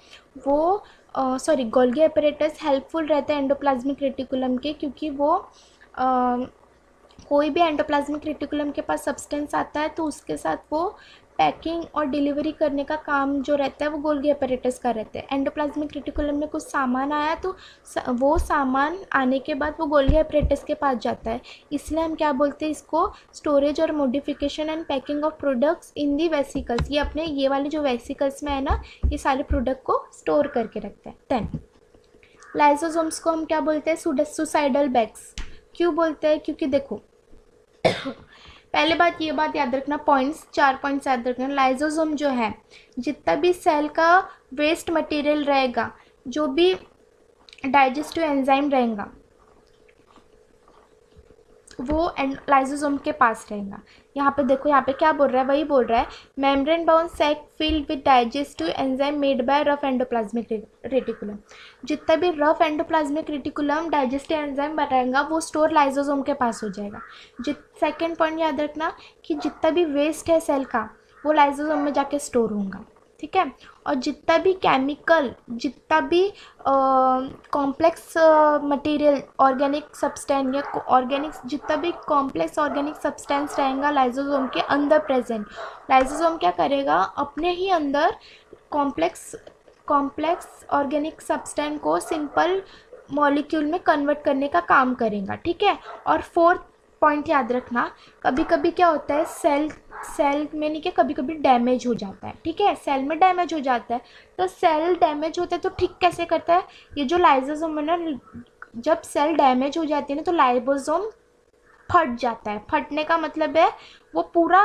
वो गोल्गी एपेरेटस हेल्पफुल रहता है एंडोप्लाज्मिक रेटिकुलम के, क्योंकि वो कोई भी एंडोप्लाज्मिक रेटिकुलम के पास सब्सटेंस आता है तो उसके साथ वो पैकिंग और डिलीवरी करने का काम जो रहता है वो गोल्गी एपेरेटस का रहता है। एंडोप्लाज्मिक रेटिकुलम में कुछ सामान आया तो वो सामान आने के बाद वो गोल्गी एपेरेटस के पास जाता है, इसलिए हम क्या बोलते हैं इसको? स्टोरेज और modification and packing of products in the vesicles. ये अपने ये वाले जो वेसिकल्स में है ना, ये सारे प्रोडक्ट को स्टोर करके रखता है। देन लाइसोसोम्स को हम क्या बोलते हैं? Suicidal bags. क्यों बोलते हैं? क्योंकि देखो पहले बात ये बात याद रखना, 4 पॉइंट्स याद रखना। लाइसोसोम जो है, जितना भी सेल का वेस्ट मटेरियल रहेगा, जो भी डाइजेस्टिव एंजाइम रहेगा, वो लाइसोसोम के पास रहेगा। यहाँ पे देखो, यहाँ पे क्या बोल रहा है? वही बोल रहा है, membrane bound sac filled with digestive enzyme made by rough endoplasmic reticulum. जितना भी rough endoplasmic reticulum digestive enzyme बनाएगा वो स्टोर लाइसोसोम के पास हो जाएगा। सेकेंड पॉइंट याद रखना कि जितना भी वेस्ट है सेल का वो लाइसोसोम में जाके स्टोर होगा, ठीक है। और जितना भी केमिकल, जितना भी कॉम्प्लेक्स मटेरियल, ऑर्गेनिक सब्सटेंस या जितना भी कॉम्प्लेक्स ऑर्गेनिक सब्सटेंस रहेगा लाइसोसोम के अंदर प्रेजेंट, लाइसोसोम क्या करेगा? अपने ही अंदर कॉम्प्लेक्स ऑर्गेनिक सब्सटेंस को सिंपल मॉलिक्यूल में कन्वर्ट करने का काम करेगा, ठीक है। और फोर्थ पॉइंट याद रखना, कभी कभी क्या होता है सेल में नहीं, क्या कभी कभी डैमेज हो जाता है, ठीक है। सेल में डैमेज हो जाता है, तो सेल डैमेज होता है तो ठीक कैसे करता है? ये जो लाइसोसोम है ना, जब सेल डैमेज हो जाती है ना तो लाइसोसोम फट जाता है। फटने का मतलब है वो पूरा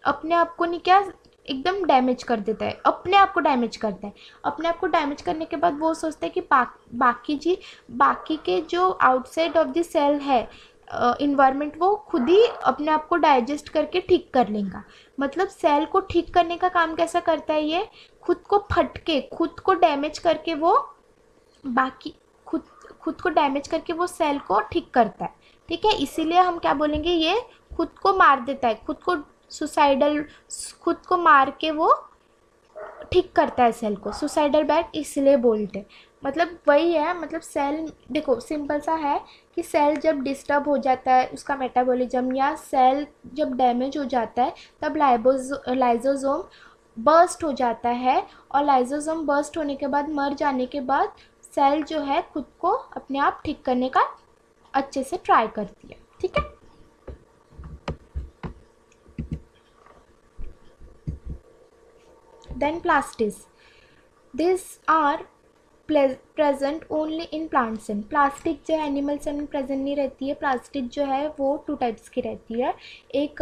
अपने आप को नहीं, क्या एकदम डैमेज कर देता है, अपने आप को डैमेज करता है। अपने आप को डैमेज करने के बाद वो सोचता है कि बाकी के जो आउटसाइड ऑफ द सेल है इन्वायरमेंट, वो खुद ही अपने आप को डाइजेस्ट करके ठीक कर लेगा। मतलब सेल को ठीक करने का काम कैसा करता है? ये खुद को फटके, खुद को डैमेज करके वो खुद खुद को डैमेज करके वो सेल को ठीक करता है, ठीक है। इसीलिए हम क्या बोलेंगे, ये खुद को मार देता है, खुद को सुसाइडल, खुद को मार के वो ठीक करता है सेल को, सुसाइडल बैट इसलिए बोलते हैं। मतलब वही है, मतलब सेल देखो सिंपल सा है कि सेल जब डिस्टर्ब हो जाता है उसका मेटाबॉलिज्म, या सेल जब डैमेज हो जाता है तब लाइसोसोम बर्स्ट हो जाता है, और लाइसोसोम बर्स्ट होने के बाद, मर जाने के बाद सेल जो है खुद को अपने आप ठीक करने का अच्छे से ट्राई करती है, ठीक है। Then plastids, this are present only in plant cell. Plastic जो है एनिमल सेल में प्रेजेंट नहीं रहती है। प्लास्टिक जो है वो 2 टाइप्स की रहती है, एक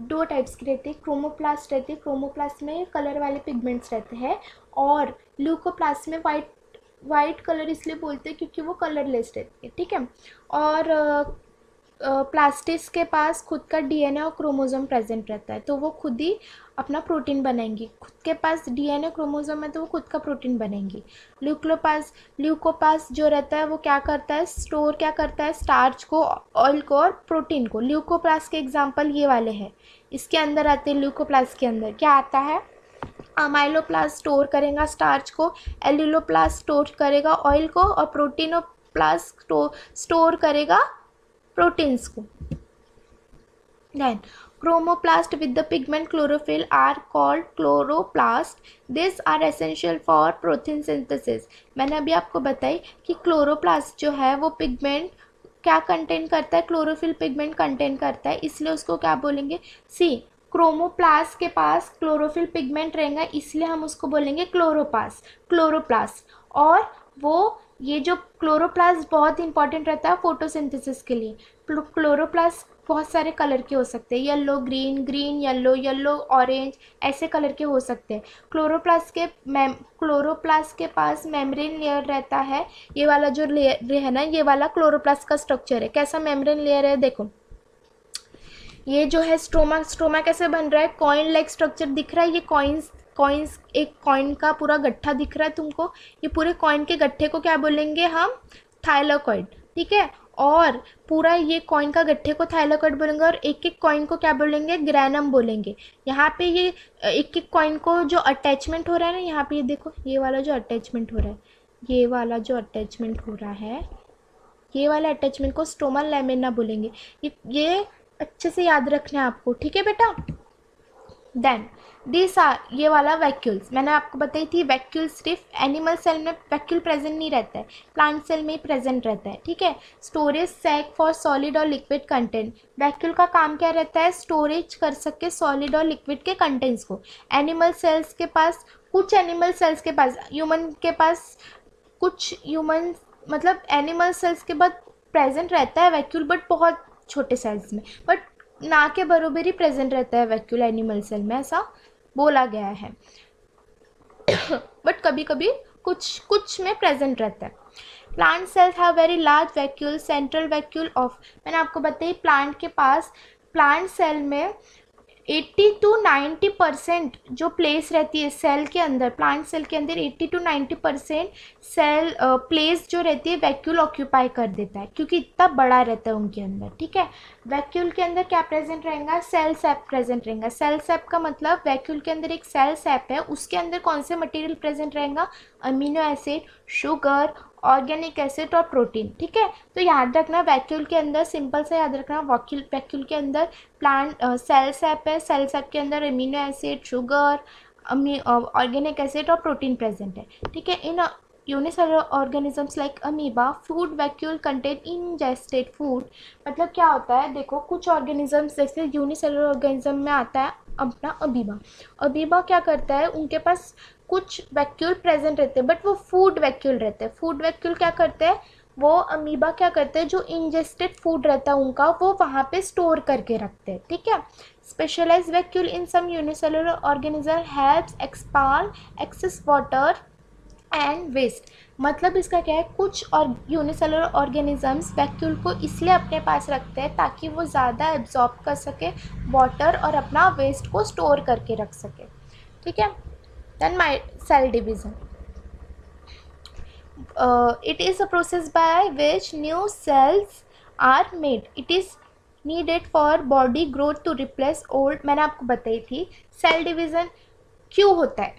2 टाइप्स की रहती है। क्रोमोप्लास्ट रहती है, क्रोमोप्लास्ट में कलर वाले पिगमेंट्स रहते हैं, और ल्यूकोप्लास्ट में वाइट कलर इसलिए बोलते हैं क्योंकि वो कलरलेस रहती है, ठीक है। और प्लास्टिस के पास खुद का डीएनए और क्रोमोसोम प्रेजेंट रहता है, तो वो खुद ही अपना प्रोटीन बनाएंगी। खुद के पास डीएनए क्रोमोसोम है तो वो खुद का प्रोटीन बनाएंगी। ल्यूकोपास जो रहता है वो क्या करता है, स्टोर क्या करता है, स्टार्च को, ऑयल को और प्रोटीन को। ल्यूकोप्लास्ट के एग्जांपल ये वाले हैं, इसके अंदर आते हैं। ल्यूकोप्लास्ट के अंदर क्या आता है, अमाइलोप्लास्ट स्टोर करेगा स्टार्च को, एलिलोप्लास्ट स्टोर करेगा ऑयल को, और प्रोटीनोप्लास्ट स्टोर करेगा प्रोटीन्स को। Then chromoplast with the pigment chlorophyll are called chloroplast. These are essential for protein synthesis. मैंने अभी आपको बताई कि क्लोरोप्लास्ट जो है वो पिगमेंट क्या कंटेन करता है, क्लोरोफिल पिगमेंट कंटेन करता है, इसलिए उसको क्या बोलेंगे, सी क्रोमोप्लास्ट के पास क्लोरोफिल पिगमेंट रहेगा, इसलिए हम उसको बोलेंगे क्लोरोप्लास्ट। और वो ये जो क्लोरोप्लास्ट बहुत इंपॉर्टेंट रहता है फोटोसिंथेसिस के लिए। क्लोरोप्लास्ट बहुत सारे कलर के हो सकते हैं, yellow green, green yellow, yellow orange, ऐसे कलर के हो सकते हैं। क्लोरोप्लास्ट के पास मेम्ब्रेन लेयर रहता है। ये वाला जो लेयर है ना, ये वाला क्लोरोप्लास्ट का स्ट्रक्चर है। कैसा मेम्ब्रेन लेयर है, देखो ये जो है स्ट्रोमा कैसे बन रहा है, कॉइन लाइक स्ट्रक्चर दिख रहा है। ये कॉइन्स एक कॉइन का पूरा गट्ठा दिख रहा है तुमको, ये पूरे कॉइन के गट्ठे को क्या बोलेंगे हम, थाइलाकॉइड, ठीक है। और पूरा ये कॉइन का गट्ठे को थाइलाकॉइड बोलेंगे, और एक एक कॉइन को क्या बोलेंगे, ग्रैनम बोलेंगे। यहाँ पे ये एक एक कॉइन को जो अटैचमेंट हो रहा है ना, यहाँ पे ये देखो, ये वाला जो अटैचमेंट हो रहा है, ये वाला जो अटैचमेंट हो रहा है, ये वाला अटैचमेंट को स्ट्रोमा लैमिना बोलेंगे। ये अच्छे से याद रखना है आपको, ठीक है बेटा। देन दिस आर, ये वाला वैक्यूल्स मैंने आपको बताई थी। वैक्यूल सिर्फ एनिमल सेल में वैक्यूल प्रेजेंट नहीं रहता है, प्लांट सेल में ही प्रेजेंट रहता है, ठीक है। स्टोरेज सैक फॉर सॉलिड और लिक्विड कंटेंट। वैक्यूल का काम क्या रहता है, स्टोरेज कर सके सॉलिड और लिक्विड के कंटेंट्स को। एनिमल सेल्स के पास, कुछ एनिमल सेल्स के पास, ह्यूमन के पास, कुछ ह्यूमन मतलब एनिमल सेल्स के बाद प्रेजेंट रहता है वैक्यूल, बट बहुत छोटे साइज में, बट ना के बराबर ही प्रेजेंट रहता है वैक्यूल एनिमल सेल में, ऐसा बोला गया है। बट कभी कभी कुछ में प्रेजेंट रहता है। Plant cells have very large vacuole, central vacuole of, मैंने आपको बताई प्लांट के पास, प्लांट सेल में 80 to 90% जो प्लेस रहती है सेल के अंदर, प्लांट सेल के अंदर 80 to 90% सेल प्लेस जो रहती है वैक्यूल ऑक्यूपाई कर देता है, क्योंकि इतना बड़ा रहता है उनके अंदर, ठीक है। वैक्यूल के अंदर क्या प्रेजेंट रहेगा, सेल सैप प्रेजेंट रहेगा। सेल सैप का मतलब वैक्यूल के अंदर एक सेल सैप है, उसके अंदर कौन से मटेरियल प्रेजेंट रहेगा, amino acid, sugar, organic acid और प्रोटीन, ठीक है। तो याद रखना वैक्यूल के अंदर, सिंपल से याद रखना, वैक्यूल के अंदर प्लांट सेल सैप है, सेल सैप के अंदर amino acid, sugar, organic acid और प्रोटीन प्रेजेंट है, ठीक है। इन unicellular organisms like amoeba, food vacuole contain ingested food. मतलब क्या होता है, देखो कुछ ऑर्गेनिजम्स जैसे यूनिसेलुलर ऑर्गेनिज्म में आता है अपना अमीबा क्या करता है, उनके पास कुछ वैक्यूल प्रेजेंट रहते हैं, बट वो फूड वैक्यूल रहते हैं। फूड वैक्यूल क्या करते हैं, वो अमीबा क्या करते हैं, जो इंजेस्टेड फूड रहता है उनका, वो वहाँ पे स्टोर करके रखते हैं, ठीक है। Specialise vacuole in some unicellular organism helps expel excess water and waste. मतलब इसका क्या है, कुछ और यूनिसेलुलर ऑर्गेनिजम्स वैक्यूल को इसलिए अपने पास रखते हैं ताकि वो ज़्यादा एब्जॉर्ब कर सके वाटर और अपना वेस्ट को स्टोर करके रख सके, ठीक है। Then my cell division, it is a process by which new cells are made. It is needed for body growth to replace old. मैंने आपको बताई थी सेल डिवीज़न क्यों होता है.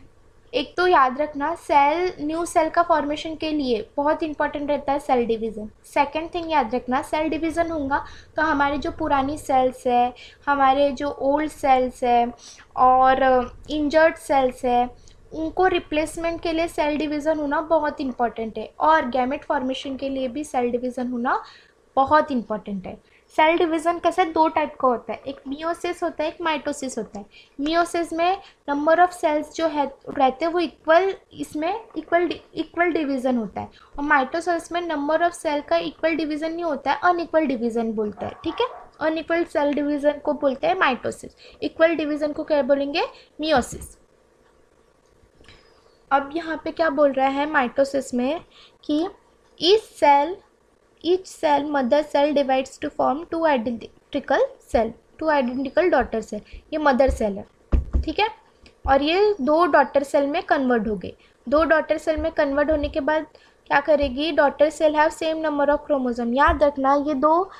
एक तो याद रखना, सेल न्यू सेल का फॉर्मेशन के लिए बहुत इंपॉर्टेंट रहता है सेल डिवीज़न. सेकंड थिंग याद रखना, सेल डिवीज़न होगा तो हमारे जो पुरानी सेल्स है, हमारे जो ओल्ड सेल्स है और इंजर्ड सेल्स है, उनको रिप्लेसमेंट के लिए सेल डिवीज़न होना बहुत इंपॉर्टेंट है. और गैमेट फॉर्मेशन के लिए भी सेल डिवीज़न होना बहुत इंपॉर्टेंट है. सेल डिवीज़न कैसे दो टाइप का होता है, एक मियोसिस होता है, एक माइटोसिस होता है. मियोसिस में नंबर ऑफ सेल्स जो है रहते हैं वो इक्वल, इसमें इक्वल डिवीज़न होता है. और माइटोसिस में नंबर ऑफ सेल का इक्वल डिवीज़न नहीं होता है, अनइक्वल डिवीज़न बोलते हैं. ठीक है, अनइक्वल सेल डिवीज़न को बोलते हैं माइटोसिस, इक्वल डिवीज़न को क्या बोलेंगे, मियोसिस. अब यहाँ पे क्या बोल रहा है माइटोसिस में कि each cell mother cell divides to form two identical daughter cell. ये मदर सेल है, ठीक है, और ये दो डॉटर सेल में कन्वर्ट हो गए. दो डॉटर सेल में कन्वर्ट होने के बाद क्या करेगी, daughter cell have same number of chromosome. याद रखना ये दो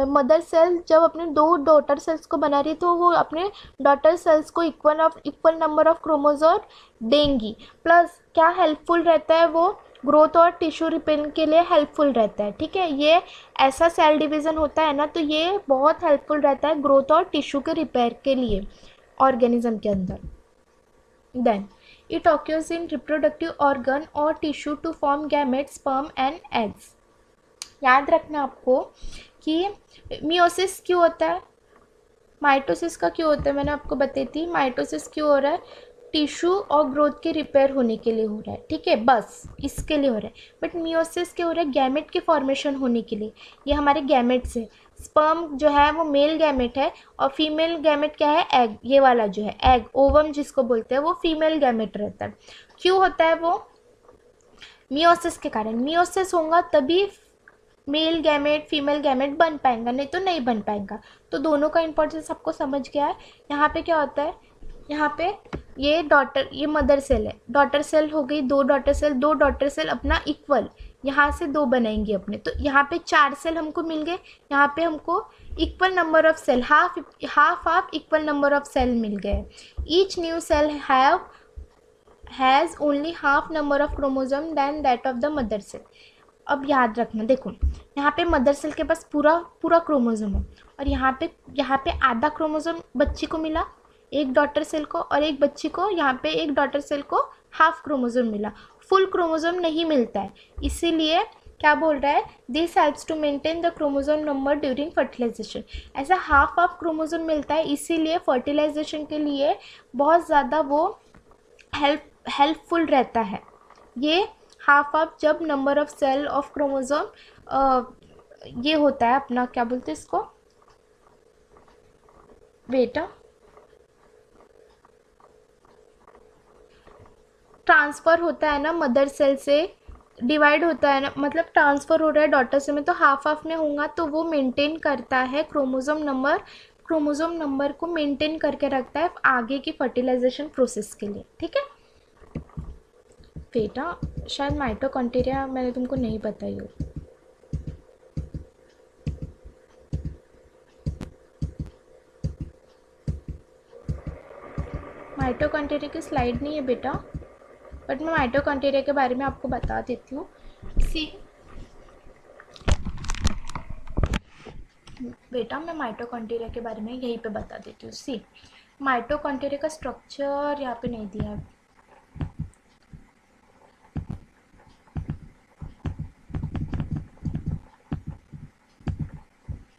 मदर सेल जब अपने दो डॉटर सेल्स को बना रही है तो वो अपने डॉटर सेल्स को इक्वल नंबर ऑफ क्रोमोसोम देंगी. प्लस क्या हेल्पफुल रहता है, वो ग्रोथ और टिश्यू रिपेयर के लिए हेल्पफुल रहता है. ठीक है, ये ऐसा सेल डिवीज़न होता है ना, तो ये बहुत हेल्पफुल रहता है ग्रोथ और टिश्यू के रिपेयर के लिए ऑर्गेनिज्म के अंदर. Then it occurs in reproductive organ और tissue to form gamete, sperm and eggs. याद रखना आपको कि मियोसिस क्यों होता है, माइटोसिस का क्यों होता है, मैंने आपको बताई थी. माइटोसिस क्यों हो रहा है, टिश्यू और ग्रोथ के रिपेयर होने के लिए हो रहा है. ठीक है, बस इसके लिए हो रहा है. बट मियोसिस क्या हो रहा है, गैमेट के फॉर्मेशन होने के लिए. ये हमारे गैमेट्स है. स्पर्म जो है वो मेल गैमेट है और फीमेल गैमेट क्या है, एग. ये वाला जो है एग, ओवम जिसको बोलते हैं, वो फीमेल गैमेट रहता है. क्यों होता है वो, मियोसिस के कारण. मियोसिस होगा तभी मेल गैमेट फीमेल गैमेट बन पाएगा, नहीं तो नहीं बन पाएगा. तो दोनों का इंपॉर्टेंस आपको समझ गया है. यहाँ पे क्या होता है, यहाँ पे ये मदर सेल है, डॉटर सेल हो गई, दो डॉटर सेल अपना इक्वल यहाँ से दो बनाएंगे अपने. तो यहाँ पे 4 सेल हमको मिल गए, यहाँ पे हमको equal number of cell, half equal number of cell मिल गए. Each new cell has only half number of chromosome than that of the mother cell. अब याद रखना, देखो यहाँ पे मदर सेल के पास पूरा क्रोमोसोम है और यहाँ पे आधा क्रोमोसोम बच्ची को मिला, एक डॉटर सेल को, और एक बच्ची को यहाँ पे एक डॉटर सेल को हाफ क्रोमोसोम मिला, फुल क्रोमोसोम नहीं मिलता है. इसीलिए क्या बोल रहा है, this helps to maintain the chromosome number during fertilisation. ऐसा हाफ क्रोमोसोम मिलता है, इसीलिए फर्टिलाइजेशन के लिए बहुत ज़्यादा वो हेल्पफुल रहता है. ये हाफ जब number of cell of chromosome ये होता है अपना, क्या बोलते हैं इसको बेटा, ट्रांसफ़र होता है ना मदर सेल से, डिवाइड होता है ना, मतलब ट्रांसफ़र हो रहा है डॉटर सेल में, तो हाफ में होगा तो वो मेंटेन करता है क्रोमोसोम नंबर को मेंटेन करके रखता है आगे की फर्टिलाइजेशन प्रोसेस के लिए. ठीक है बेटा, शायद माइटोकॉन्ड्रिया मैंने तुमको नहीं बताई हो. माइटोकॉन्ड्रिया की स्लाइड नहीं है बेटा, बट मैं माइटोकॉन्ड्रिया के बारे में आपको बता देती हूँ. बेटा मैं माइटोकॉन्ड्रिया के बारे में यहीं पे बता देती हूँ. सी, माइटोकॉन्ड्रिया का स्ट्रक्चर यहाँ पे नहीं दिया है.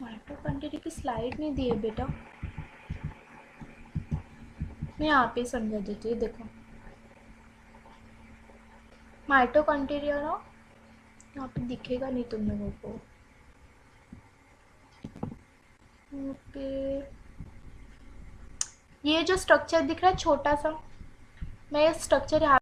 माइटोकॉन्ड्रिया की स्लाइड नहीं दी है बेटा, मैं यहाँ पे समझा देती हूँ. देखो माइटोकॉन्ड्रिया ना यहाँ पे दिखेगा नहीं तुम लोगों को, पे ये जो स्ट्रक्चर दिख रहा है छोटा सा, मैं ये स्ट्रक्चर यहाँ